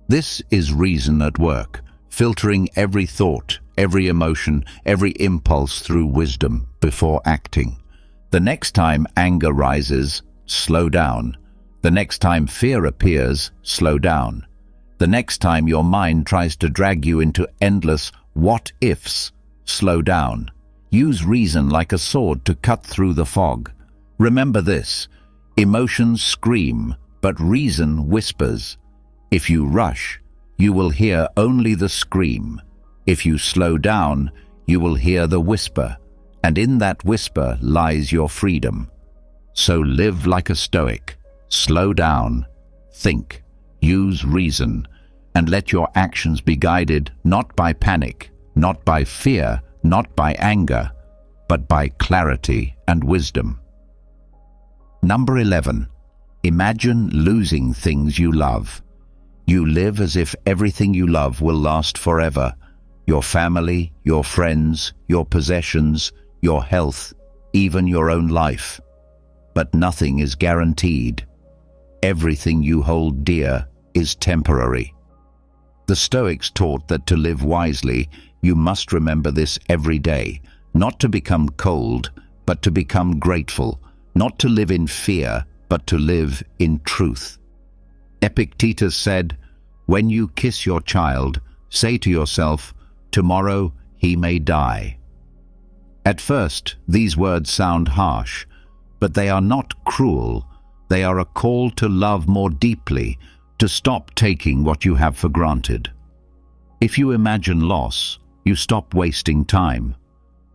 This is reason at work, filtering every thought, every emotion, every impulse through wisdom before acting. The next time anger rises, slow down. The next time fear appears, slow down. The next time your mind tries to drag you into endless what-ifs, slow down. Use reason like a sword to cut through the fog. Remember this: emotions scream, but reason whispers. If you rush, you will hear only the scream. If you slow down, you will hear the whisper, and in that whisper lies your freedom. So live like a Stoic. Slow down, think, use reason, and let your actions be guided not by panic, not by fear, not by anger, but by clarity and wisdom. Number 11. Imagine losing things you love. You live as if everything you love will last forever. Your family, your friends, your possessions, your health, even your own life. But nothing is guaranteed. Everything you hold dear is temporary. The Stoics taught that to live wisely, you must remember this every day, not to become cold, but to become grateful, not to live in fear, but to live in truth. Epictetus said, "When you kiss your child, say to yourself, 'Tomorrow he may die.'" At first, these words sound harsh, but they are not cruel. They are a call to love more deeply, to stop taking what you have for granted. If you imagine loss, you stop wasting time.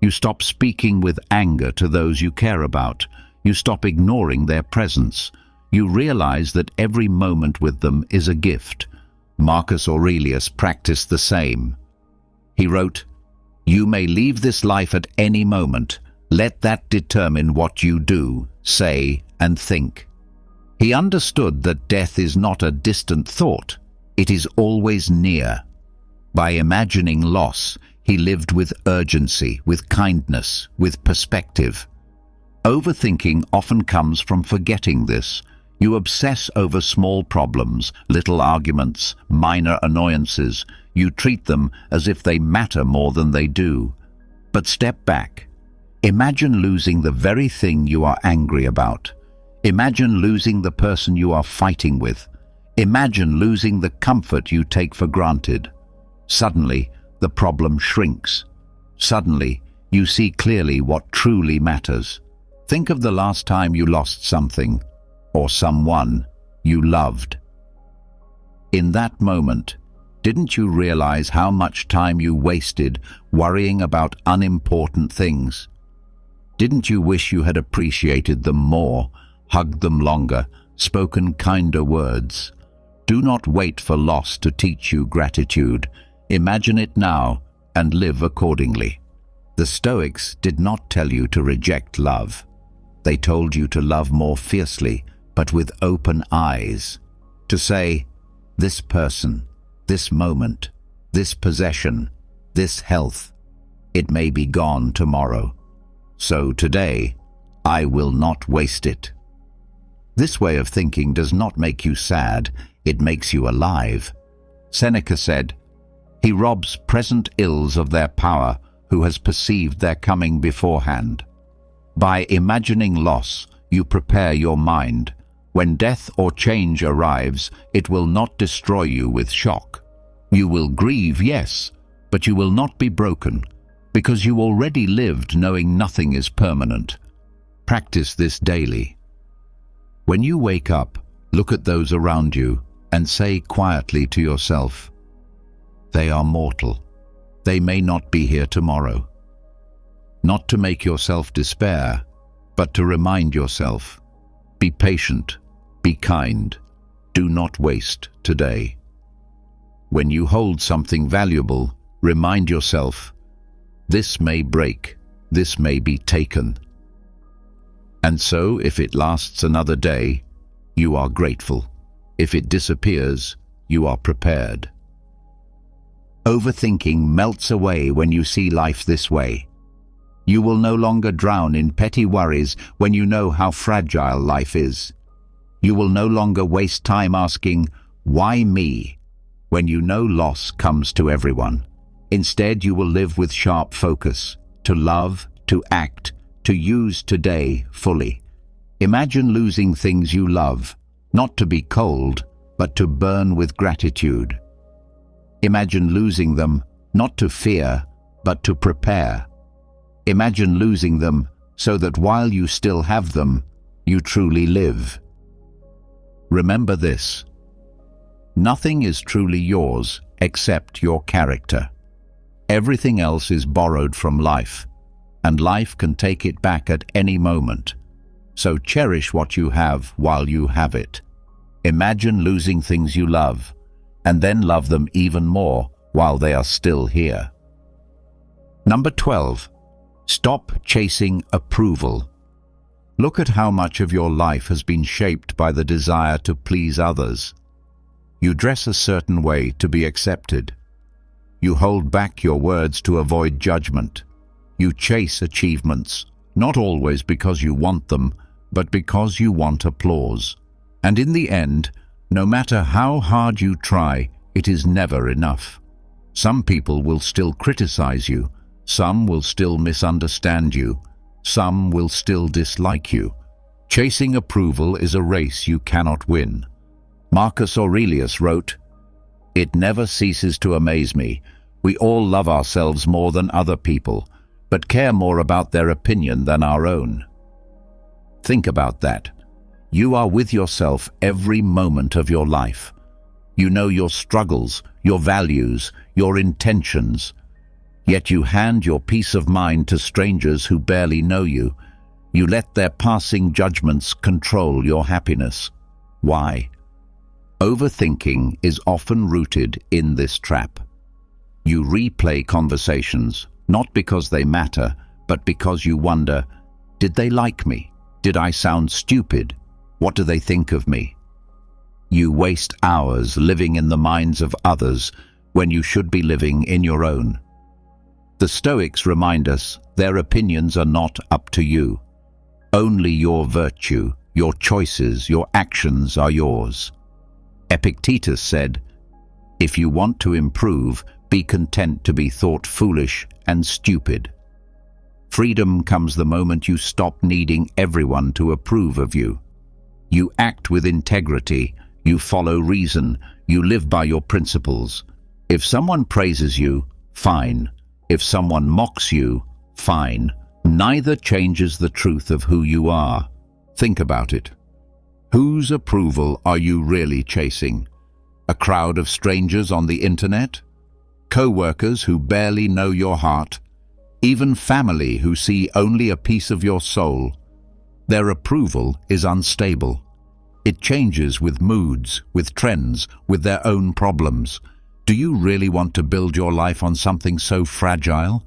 You stop speaking with anger to those you care about. You stop ignoring their presence. You realize that every moment with them is a gift. Marcus Aurelius practiced the same. He wrote, "You may leave this life at any moment. Let that determine what you do, say, and think." He understood that death is not a distant thought. It is always near. By imagining loss, he lived with urgency, with kindness, with perspective. Overthinking often comes from forgetting this. You obsess over small problems, little arguments, minor annoyances. You treat them as if they matter more than they do. But step back. Imagine losing the very thing you are angry about. Imagine losing the person you are fighting with. Imagine losing the comfort you take for granted. Suddenly, the problem shrinks. Suddenly, you see clearly what truly matters. Think of the last time you lost something, or someone you loved. In that moment, didn't you realize how much time you wasted worrying about unimportant things? Didn't you wish you had appreciated them more, hugged them longer, spoken kinder words? Do not wait for loss to teach you gratitude. Imagine it now and live accordingly. The Stoics did not tell you to reject love. They told you to love more fiercely, but with open eyes. To say, this person, this moment, this possession, this health, it may be gone tomorrow. So today, I will not waste it. This way of thinking does not make you sad, it makes you alive. Seneca said, "He robs present ills of their power who has perceived their coming beforehand." By imagining loss, you prepare your mind. When death or change arrives, it will not destroy you with shock. You will grieve, yes, but you will not be broken, because you already lived knowing nothing is permanent. Practice this daily. When you wake up, look at those around you and say quietly to yourself, "They are mortal. They may not be here tomorrow." Not to make yourself despair, but to remind yourself, be patient, be kind, do not waste today. When you hold something valuable, remind yourself, this may break, this may be taken. And so, if it lasts another day, you are grateful. If it disappears, you are prepared. Overthinking melts away when you see life this way. You will no longer drown in petty worries when you know how fragile life is. You will no longer waste time asking, "Why me?" when you know loss comes to everyone. Instead, you will live with sharp focus, to love, to act, to use today fully. Imagine losing things you love, not to be cold, but to burn with gratitude. Imagine losing them, not to fear, but to prepare. Imagine losing them so that while you still have them, you truly live. Remember this: nothing is truly yours except your character. Everything else is borrowed from life, and life can take it back at any moment. So cherish what you have while you have it. Imagine losing things you love, and then love them even more while they are still here. Number 12. Stop chasing approval. Look at how much of your life has been shaped by the desire to please others. You dress a certain way to be accepted. You hold back your words to avoid judgment. You chase achievements, not always because you want them, but because you want applause. And in the end, no matter how hard you try, it is never enough. Some people will still criticize you. Some will still misunderstand you. Some will still dislike you. Chasing approval is a race you cannot win. Marcus Aurelius wrote, "It never ceases to amaze me. We all love ourselves more than other people, but care more about their opinion than our own." Think about that. You are with yourself every moment of your life. You know your struggles, your values, your intentions. Yet you hand your peace of mind to strangers who barely know you. You let their passing judgments control your happiness. Why? Overthinking is often rooted in this trap. You replay conversations, not because they matter, but because you wonder, did they like me? Did I sound stupid? What do they think of me? You waste hours living in the minds of others when you should be living in your own. The Stoics remind us their opinions are not up to you. Only your virtue, your choices, your actions are yours. Epictetus said, "If you want to improve, be content to be thought foolish and stupid." Freedom comes the moment you stop needing everyone to approve of you. You act with integrity, you follow reason, you live by your principles. If someone praises you, fine. If someone mocks you, fine. Neither changes the truth of who you are. Think about it. Whose approval are you really chasing? A crowd of strangers on the internet? Co-workers who barely know your heart? Even family who see only a piece of your soul? Their approval is unstable. It changes with moods, with trends, with their own problems. Do you really want to build your life on something so fragile?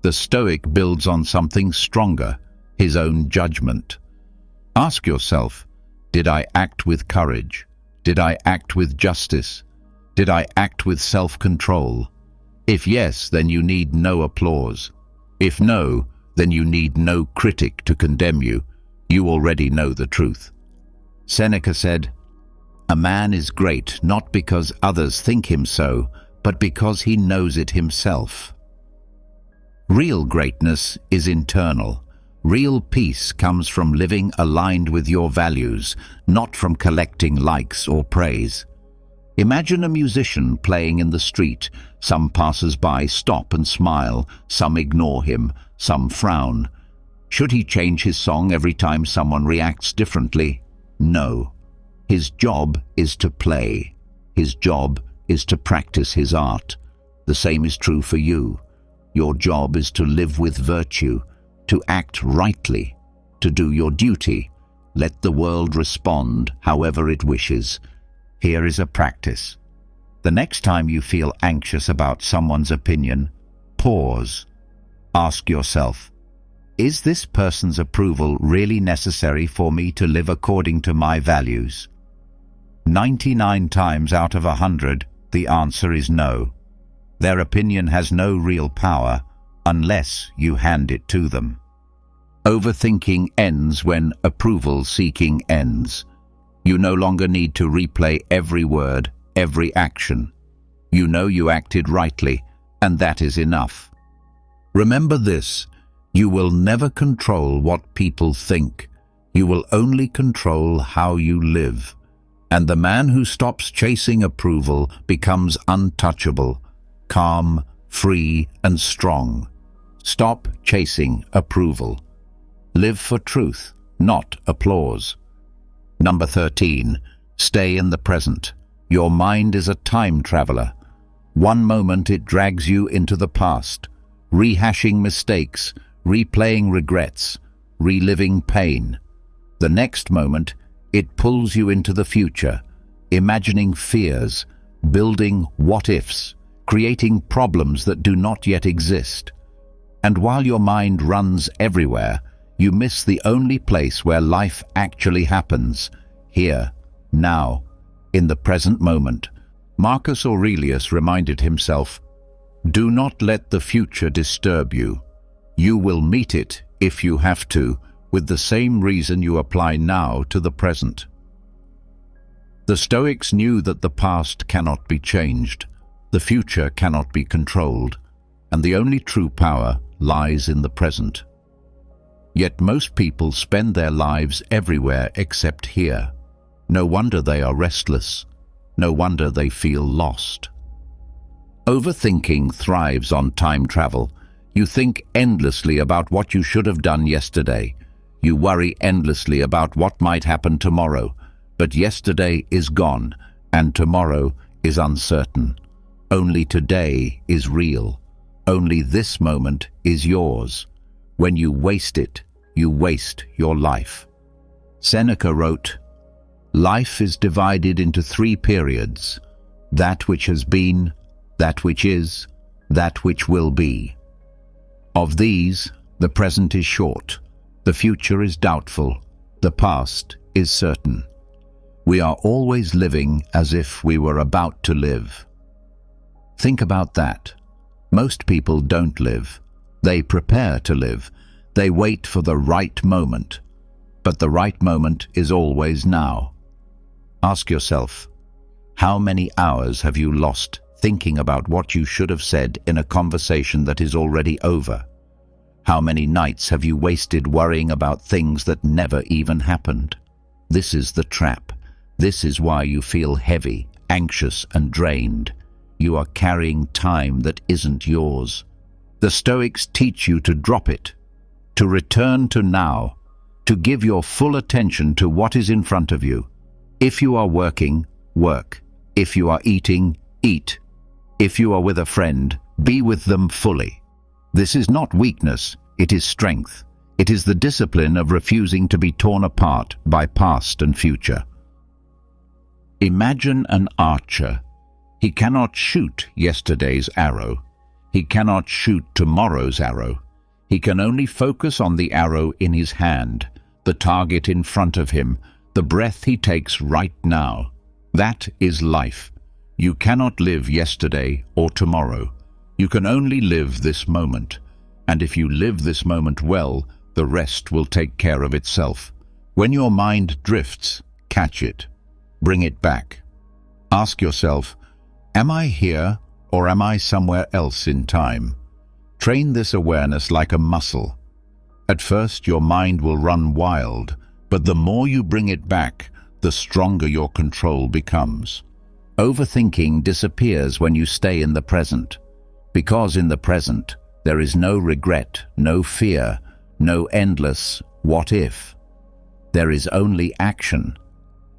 The Stoic builds on something stronger, his own judgment. Ask yourself, did I act with courage? Did I act with justice? Did I act with self-control? If yes, then you need no applause. If no, then you need no critic to condemn you. You already know the truth. Seneca said, "A man is great not because others think him so, but because he knows it himself." Real greatness is internal. Real peace comes from living aligned with your values, not from collecting likes or praise. Imagine a musician playing in the street. Some passers-by stop and smile, some ignore him, some frown. Should he change his song every time someone reacts differently? No. His job is to play. His job is to practice his art. The same is true for you. Your job is to live with virtue, to act rightly, to do your duty. Let the world respond however it wishes. Here is a practice. The next time you feel anxious about someone's opinion, pause. Ask yourself, is this person's approval really necessary for me to live according to my values? 99 times out of 100, the answer is no. Their opinion has no real power unless you hand it to them. Overthinking ends when approval-seeking ends. You no longer need to replay every word, every action. You know you acted rightly, and that is enough. Remember this, you will never control what people think. You will only control how you live. And the man who stops chasing approval becomes untouchable, calm, free, and strong. Stop chasing approval. Live for truth, not applause. Number 13, stay in the present. Your mind is a time traveler. One moment it drags you into the past, rehashing mistakes, replaying regrets, reliving pain. The next moment, it pulls you into the future, imagining fears, building what-ifs, creating problems that do not yet exist. And while your mind runs everywhere, you miss the only place where life actually happens, here, now, in the present moment. Marcus Aurelius reminded himself, "Do not let the future disturb you. You will meet it, if you have to, with the same reason you apply now to the present." The Stoics knew that the past cannot be changed, the future cannot be controlled, and the only true power lies in the present. Yet most people spend their lives everywhere except here. No wonder they are restless. No wonder they feel lost. Overthinking thrives on time travel. You think endlessly about what you should have done yesterday. You worry endlessly about what might happen tomorrow, but yesterday is gone and tomorrow is uncertain. Only today is real. Only this moment is yours. When you waste it, you waste your life. Seneca wrote, "Life is divided into 3 periods: that which has been, that which is, that which will be. Of these, the present is short, the future is doubtful, the past is certain. We are always living as if we were about to live." Think about that. Most people don't live. They prepare to live. They wait for the right moment. But the right moment is always now. Ask yourself, how many hours have you lost thinking about what you should have said in a conversation that is already over? How many nights have you wasted worrying about things that never even happened? This is the trap. This is why you feel heavy, anxious, and drained. You are carrying time that isn't yours. The Stoics teach you to drop it, to return to now, to give your full attention to what is in front of you. If you are working, work. If you are eating, eat. If you are with a friend, be with them fully. This is not weakness, it is strength. It is the discipline of refusing to be torn apart by past and future. Imagine an archer. He cannot shoot yesterday's arrow. He cannot shoot tomorrow's arrow. He can only focus on the arrow in his hand, the target in front of him, the breath he takes right now. That is life. You cannot live yesterday or tomorrow. You can only live this moment. And if you live this moment well, the rest will take care of itself. When your mind drifts, catch it. Bring it back. Ask yourself, am I here or am I somewhere else in time? Train this awareness like a muscle. At first, your mind will run wild, but the more you bring it back, the stronger your control becomes. Overthinking disappears when you stay in the present, because in the present, there is no regret, no fear, no endless what if. There is only action.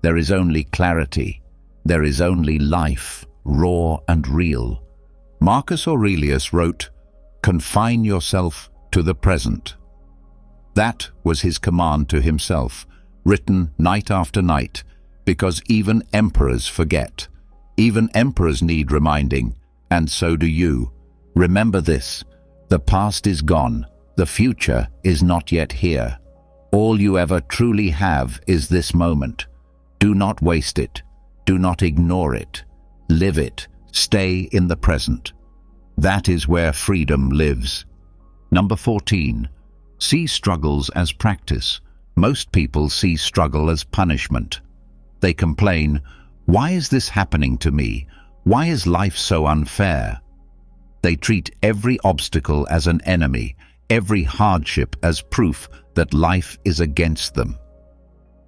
There is only clarity. There is only life, raw and real. Marcus Aurelius wrote, "Confine yourself to the present." That was his command to himself, written night after night, because even emperors forget. Even emperors need reminding, and so do you. Remember this, the past is gone, the future is not yet here. All you ever truly have is this moment. Do not waste it. Do not ignore it. Live it. Stay in the present. That is where freedom lives. Number 14. See struggles as practice. Most people see struggle as punishment. They complain, "Why is this happening to me? Why is life so unfair?" They treat every obstacle as an enemy, every hardship as proof that life is against them.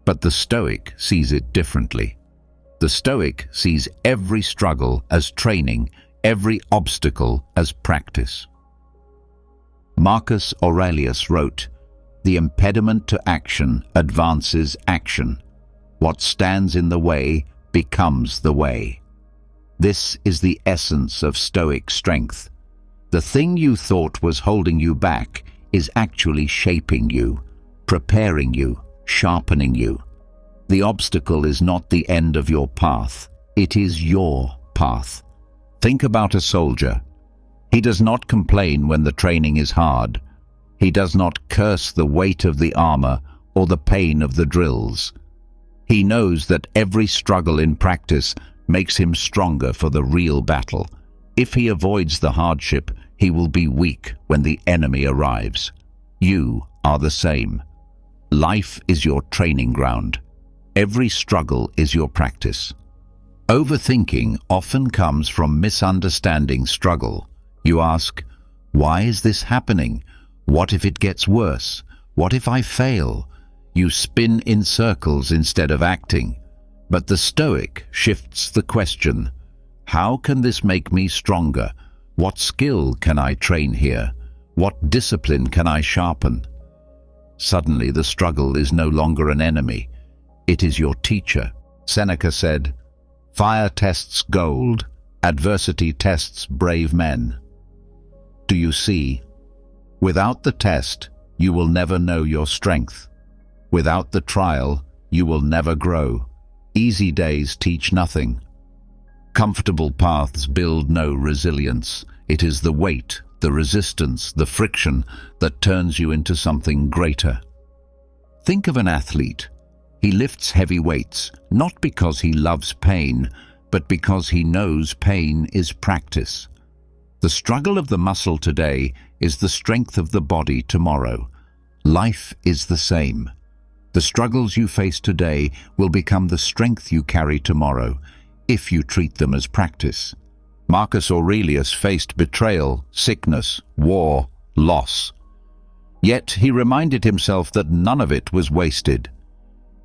But the Stoic sees it differently. The Stoic sees every struggle as training, every obstacle as practice. Marcus Aurelius wrote, "The impediment to action advances action. What stands in the way becomes the way." This is the essence of Stoic strength. The thing you thought was holding you back is actually shaping you, preparing you, sharpening you. The obstacle is not the end of your path. It is your path. Think about a soldier. He does not complain when the training is hard. He does not curse the weight of the armor or the pain of the drills. He knows that every struggle in practice makes him stronger for the real battle. If he avoids the hardship, he will be weak when the enemy arrives. You are the same. Life is your training ground. Every struggle is your practice. Overthinking often comes from misunderstanding struggle. You ask, why is this happening? What if it gets worse? What if I fail? You spin in circles instead of acting. But the Stoic shifts the question. How can this make me stronger? What skill can I train here? What discipline can I sharpen? Suddenly the struggle is no longer an enemy. It is your teacher. Seneca said, "Fire tests gold, adversity tests brave men." Do you see? Without the test, you will never know your strength. Without the trial, you will never grow. Easy days teach nothing. Comfortable paths build no resilience. It is the weight, the resistance, the friction that turns you into something greater. Think of an athlete. He lifts heavy weights, not because he loves pain, but because he knows pain is practice. The struggle of the muscle today is the strength of the body tomorrow. Life is the same. The struggles you face today will become the strength you carry tomorrow, if you treat them as practice. Marcus Aurelius faced betrayal, sickness, war, loss. Yet he reminded himself that none of it was wasted.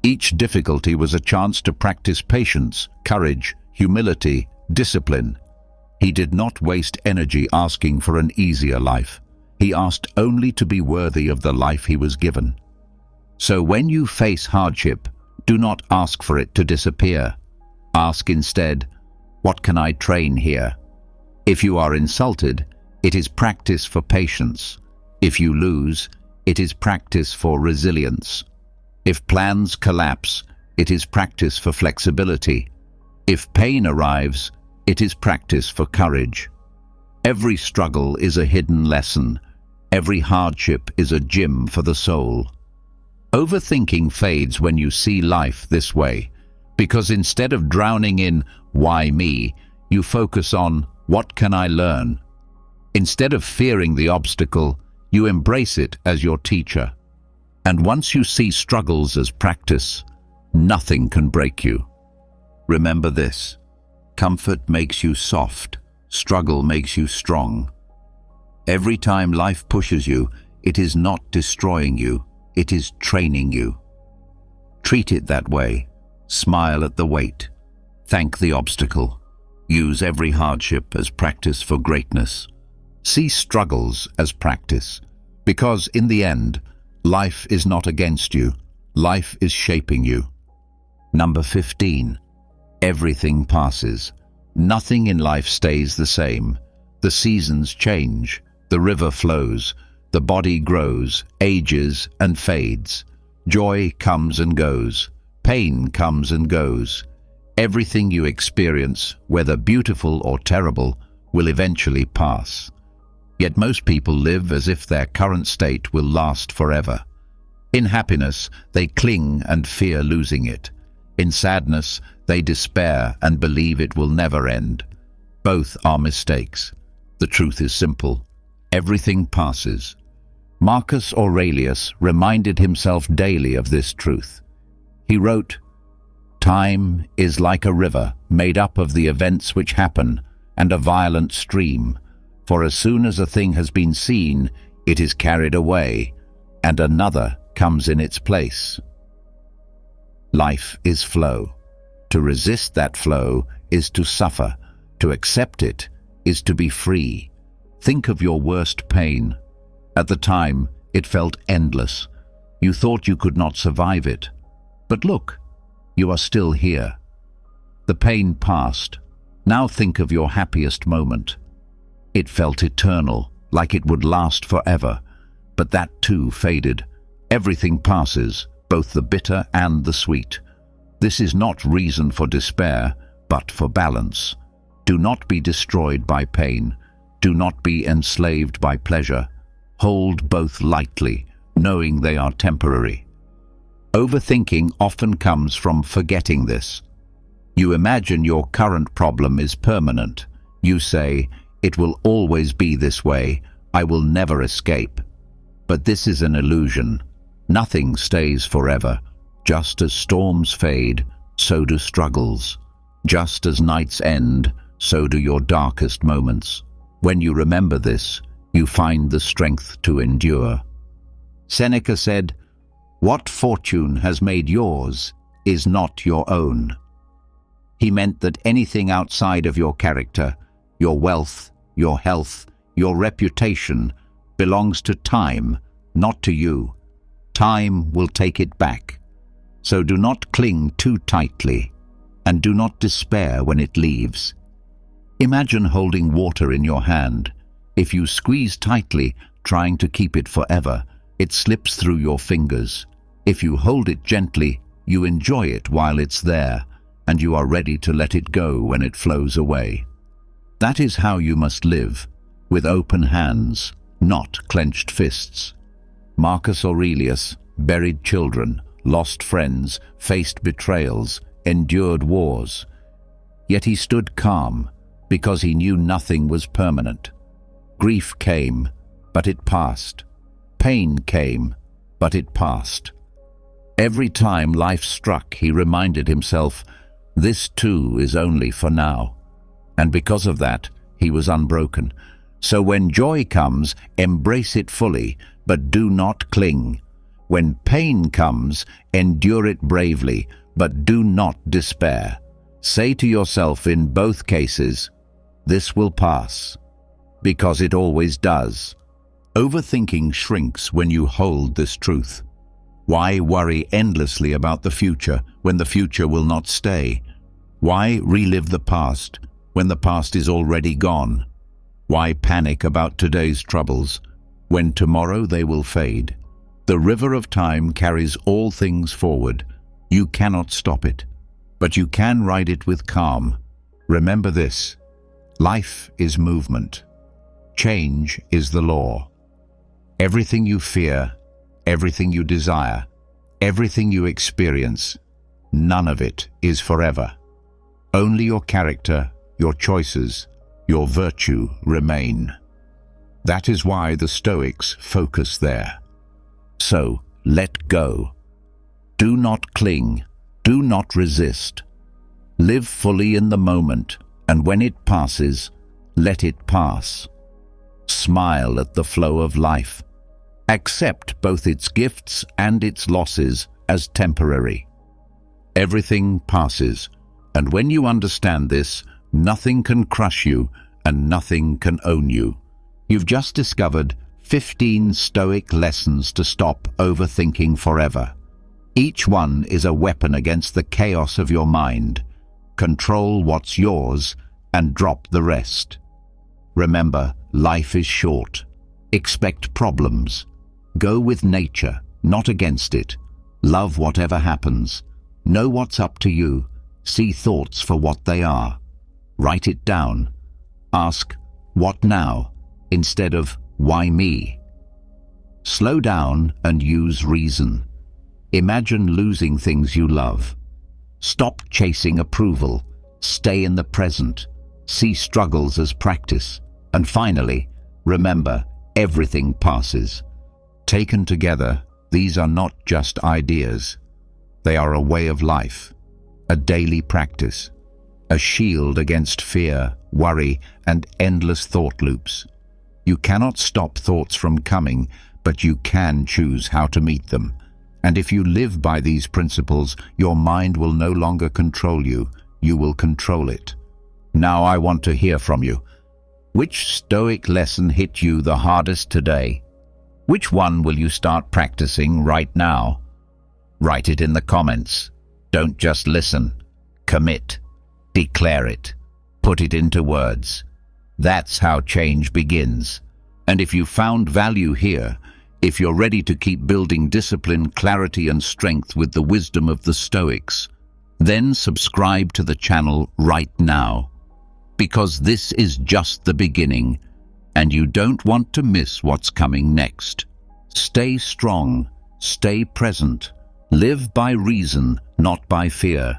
Each difficulty was a chance to practice patience, courage, humility, discipline. He did not waste energy asking for an easier life. He asked only to be worthy of the life he was given. So when you face hardship, do not ask for it to disappear. Ask instead, what can I train here? If you are insulted, it is practice for patience. If you lose, it is practice for resilience. If plans collapse, it is practice for flexibility. If pain arrives, it is practice for courage. Every struggle is a hidden lesson. Every hardship is a gym for the soul. Overthinking fades when you see life this way, because instead of drowning in "why me," you focus on "what can I learn?" Instead of fearing the obstacle, you embrace it as your teacher. And once you see struggles as practice, nothing can break you. Remember this: comfort makes you soft, struggle makes you strong. Every time life pushes you, it is not destroying you, it is training you. Treat it that way. Smile at the weight. Thank the obstacle. Use every hardship as practice for greatness. See struggles as practice, because in the end, life is not against you. Life is shaping you. Number 15. Everything passes. Nothing in life stays the same. The seasons change. The river flows. The body grows, ages, and fades. Joy comes and goes. Pain comes and goes. Everything you experience, whether beautiful or terrible, will eventually pass. Yet most people live as if their current state will last forever. In happiness, they cling and fear losing it. In sadness, they despair and believe it will never end. Both are mistakes. The truth is simple. Everything passes. Marcus Aurelius reminded himself daily of this truth. He wrote, "Time is like a river made up of the events which happen, and a violent stream. For as soon as a thing has been seen, it is carried away, and another comes in its place." Life is flow. To resist that flow is to suffer. To accept it is to be free. Think of your worst pain. At the time, it felt endless. You thought you could not survive it. But look, you are still here. The pain passed. Now think of your happiest moment. It felt eternal, like it would last forever. But that too faded. Everything passes, both the bitter and the sweet. This is not reason for despair, but for balance. Do not be destroyed by pain. Do not be enslaved by pleasure. Hold both lightly, knowing they are temporary. Overthinking often comes from forgetting this. You imagine your current problem is permanent. You say, "It will always be this way. I will never escape." But this is an illusion. Nothing stays forever. Just as storms fade, so do struggles. Just as nights end, so do your darkest moments. When you remember this, you find the strength to endure. Seneca said, "What fortune has made yours is not your own." He meant that anything outside of your character, your wealth, your health, your reputation, belongs to time, not to you. time will take it back. So do not cling too tightly, and do not despair when it leaves. Imagine holding water in your hand. If you squeeze tightly, trying to keep it forever, it slips through your fingers. If you hold it gently, you enjoy it while it's there, and you are ready to let it go when it flows away. That is how you must live, with open hands, not clenched fists. Marcus Aurelius buried children, lost friends, faced betrayals, endured wars. Yet he stood calm, because he knew nothing was permanent. Grief came, but it passed. Pain came, but it passed. Every time life struck, he reminded himself, this too is only for now. And because of that, he was unbroken. So when joy comes, embrace it fully, but do not cling. When pain comes, endure it bravely, but do not despair. Say to yourself in both cases, this will pass, because it always does. Overthinking shrinks when you hold this truth. Why worry endlessly about the future when the future will not stay? Why relive the past when the past is already gone? Why panic about today's troubles when tomorrow they will fade? The river of time carries all things forward. You cannot stop it, but you can ride it with calm. Remember this: life is movement. Change is the law. Everything you fear, everything you desire, everything you experience, none of it is forever. Only your character, your choices, your virtue remain. That is why the Stoics focus there. So, let go. Do not cling. Do not resist. Live fully in the moment, and when it passes, let it pass. Smile at the flow of life. Accept both its gifts and its losses as temporary. Everything passes, and when you understand this, nothing can crush you and nothing can own you. You've just discovered 15 Stoic lessons to stop overthinking forever. Each one is a weapon against the chaos of your mind. Control what's yours and drop the rest. Remember, life is short. Expect problems. Go with nature, not against it. Love whatever happens. Know what's up to you. See thoughts for what they are. Write it down. Ask, what now? Instead of, why me? Slow down and use reason. Imagine losing things you love. Stop chasing approval. Stay in the present. See struggles as practice. And finally, remember, everything passes. Taken together, these are not just ideas. They are a way of life, a daily practice, a shield against fear, worry, and endless thought loops. You cannot stop thoughts from coming, but you can choose how to meet them. And if you live by these principles, your mind will no longer control you. You will control it. Now I want to hear from you. Which Stoic lesson hit you the hardest today? Which one will you start practicing right now? Write it in the comments. Don't just listen. Commit. Declare it. Put it into words. That's how change begins. And if you found value here, if you're ready to keep building discipline, clarity, and strength with the wisdom of the Stoics, then subscribe to the channel right now. Because this is just the beginning, and you don't want to miss what's coming next. Stay strong, stay present, live by reason, not by fear.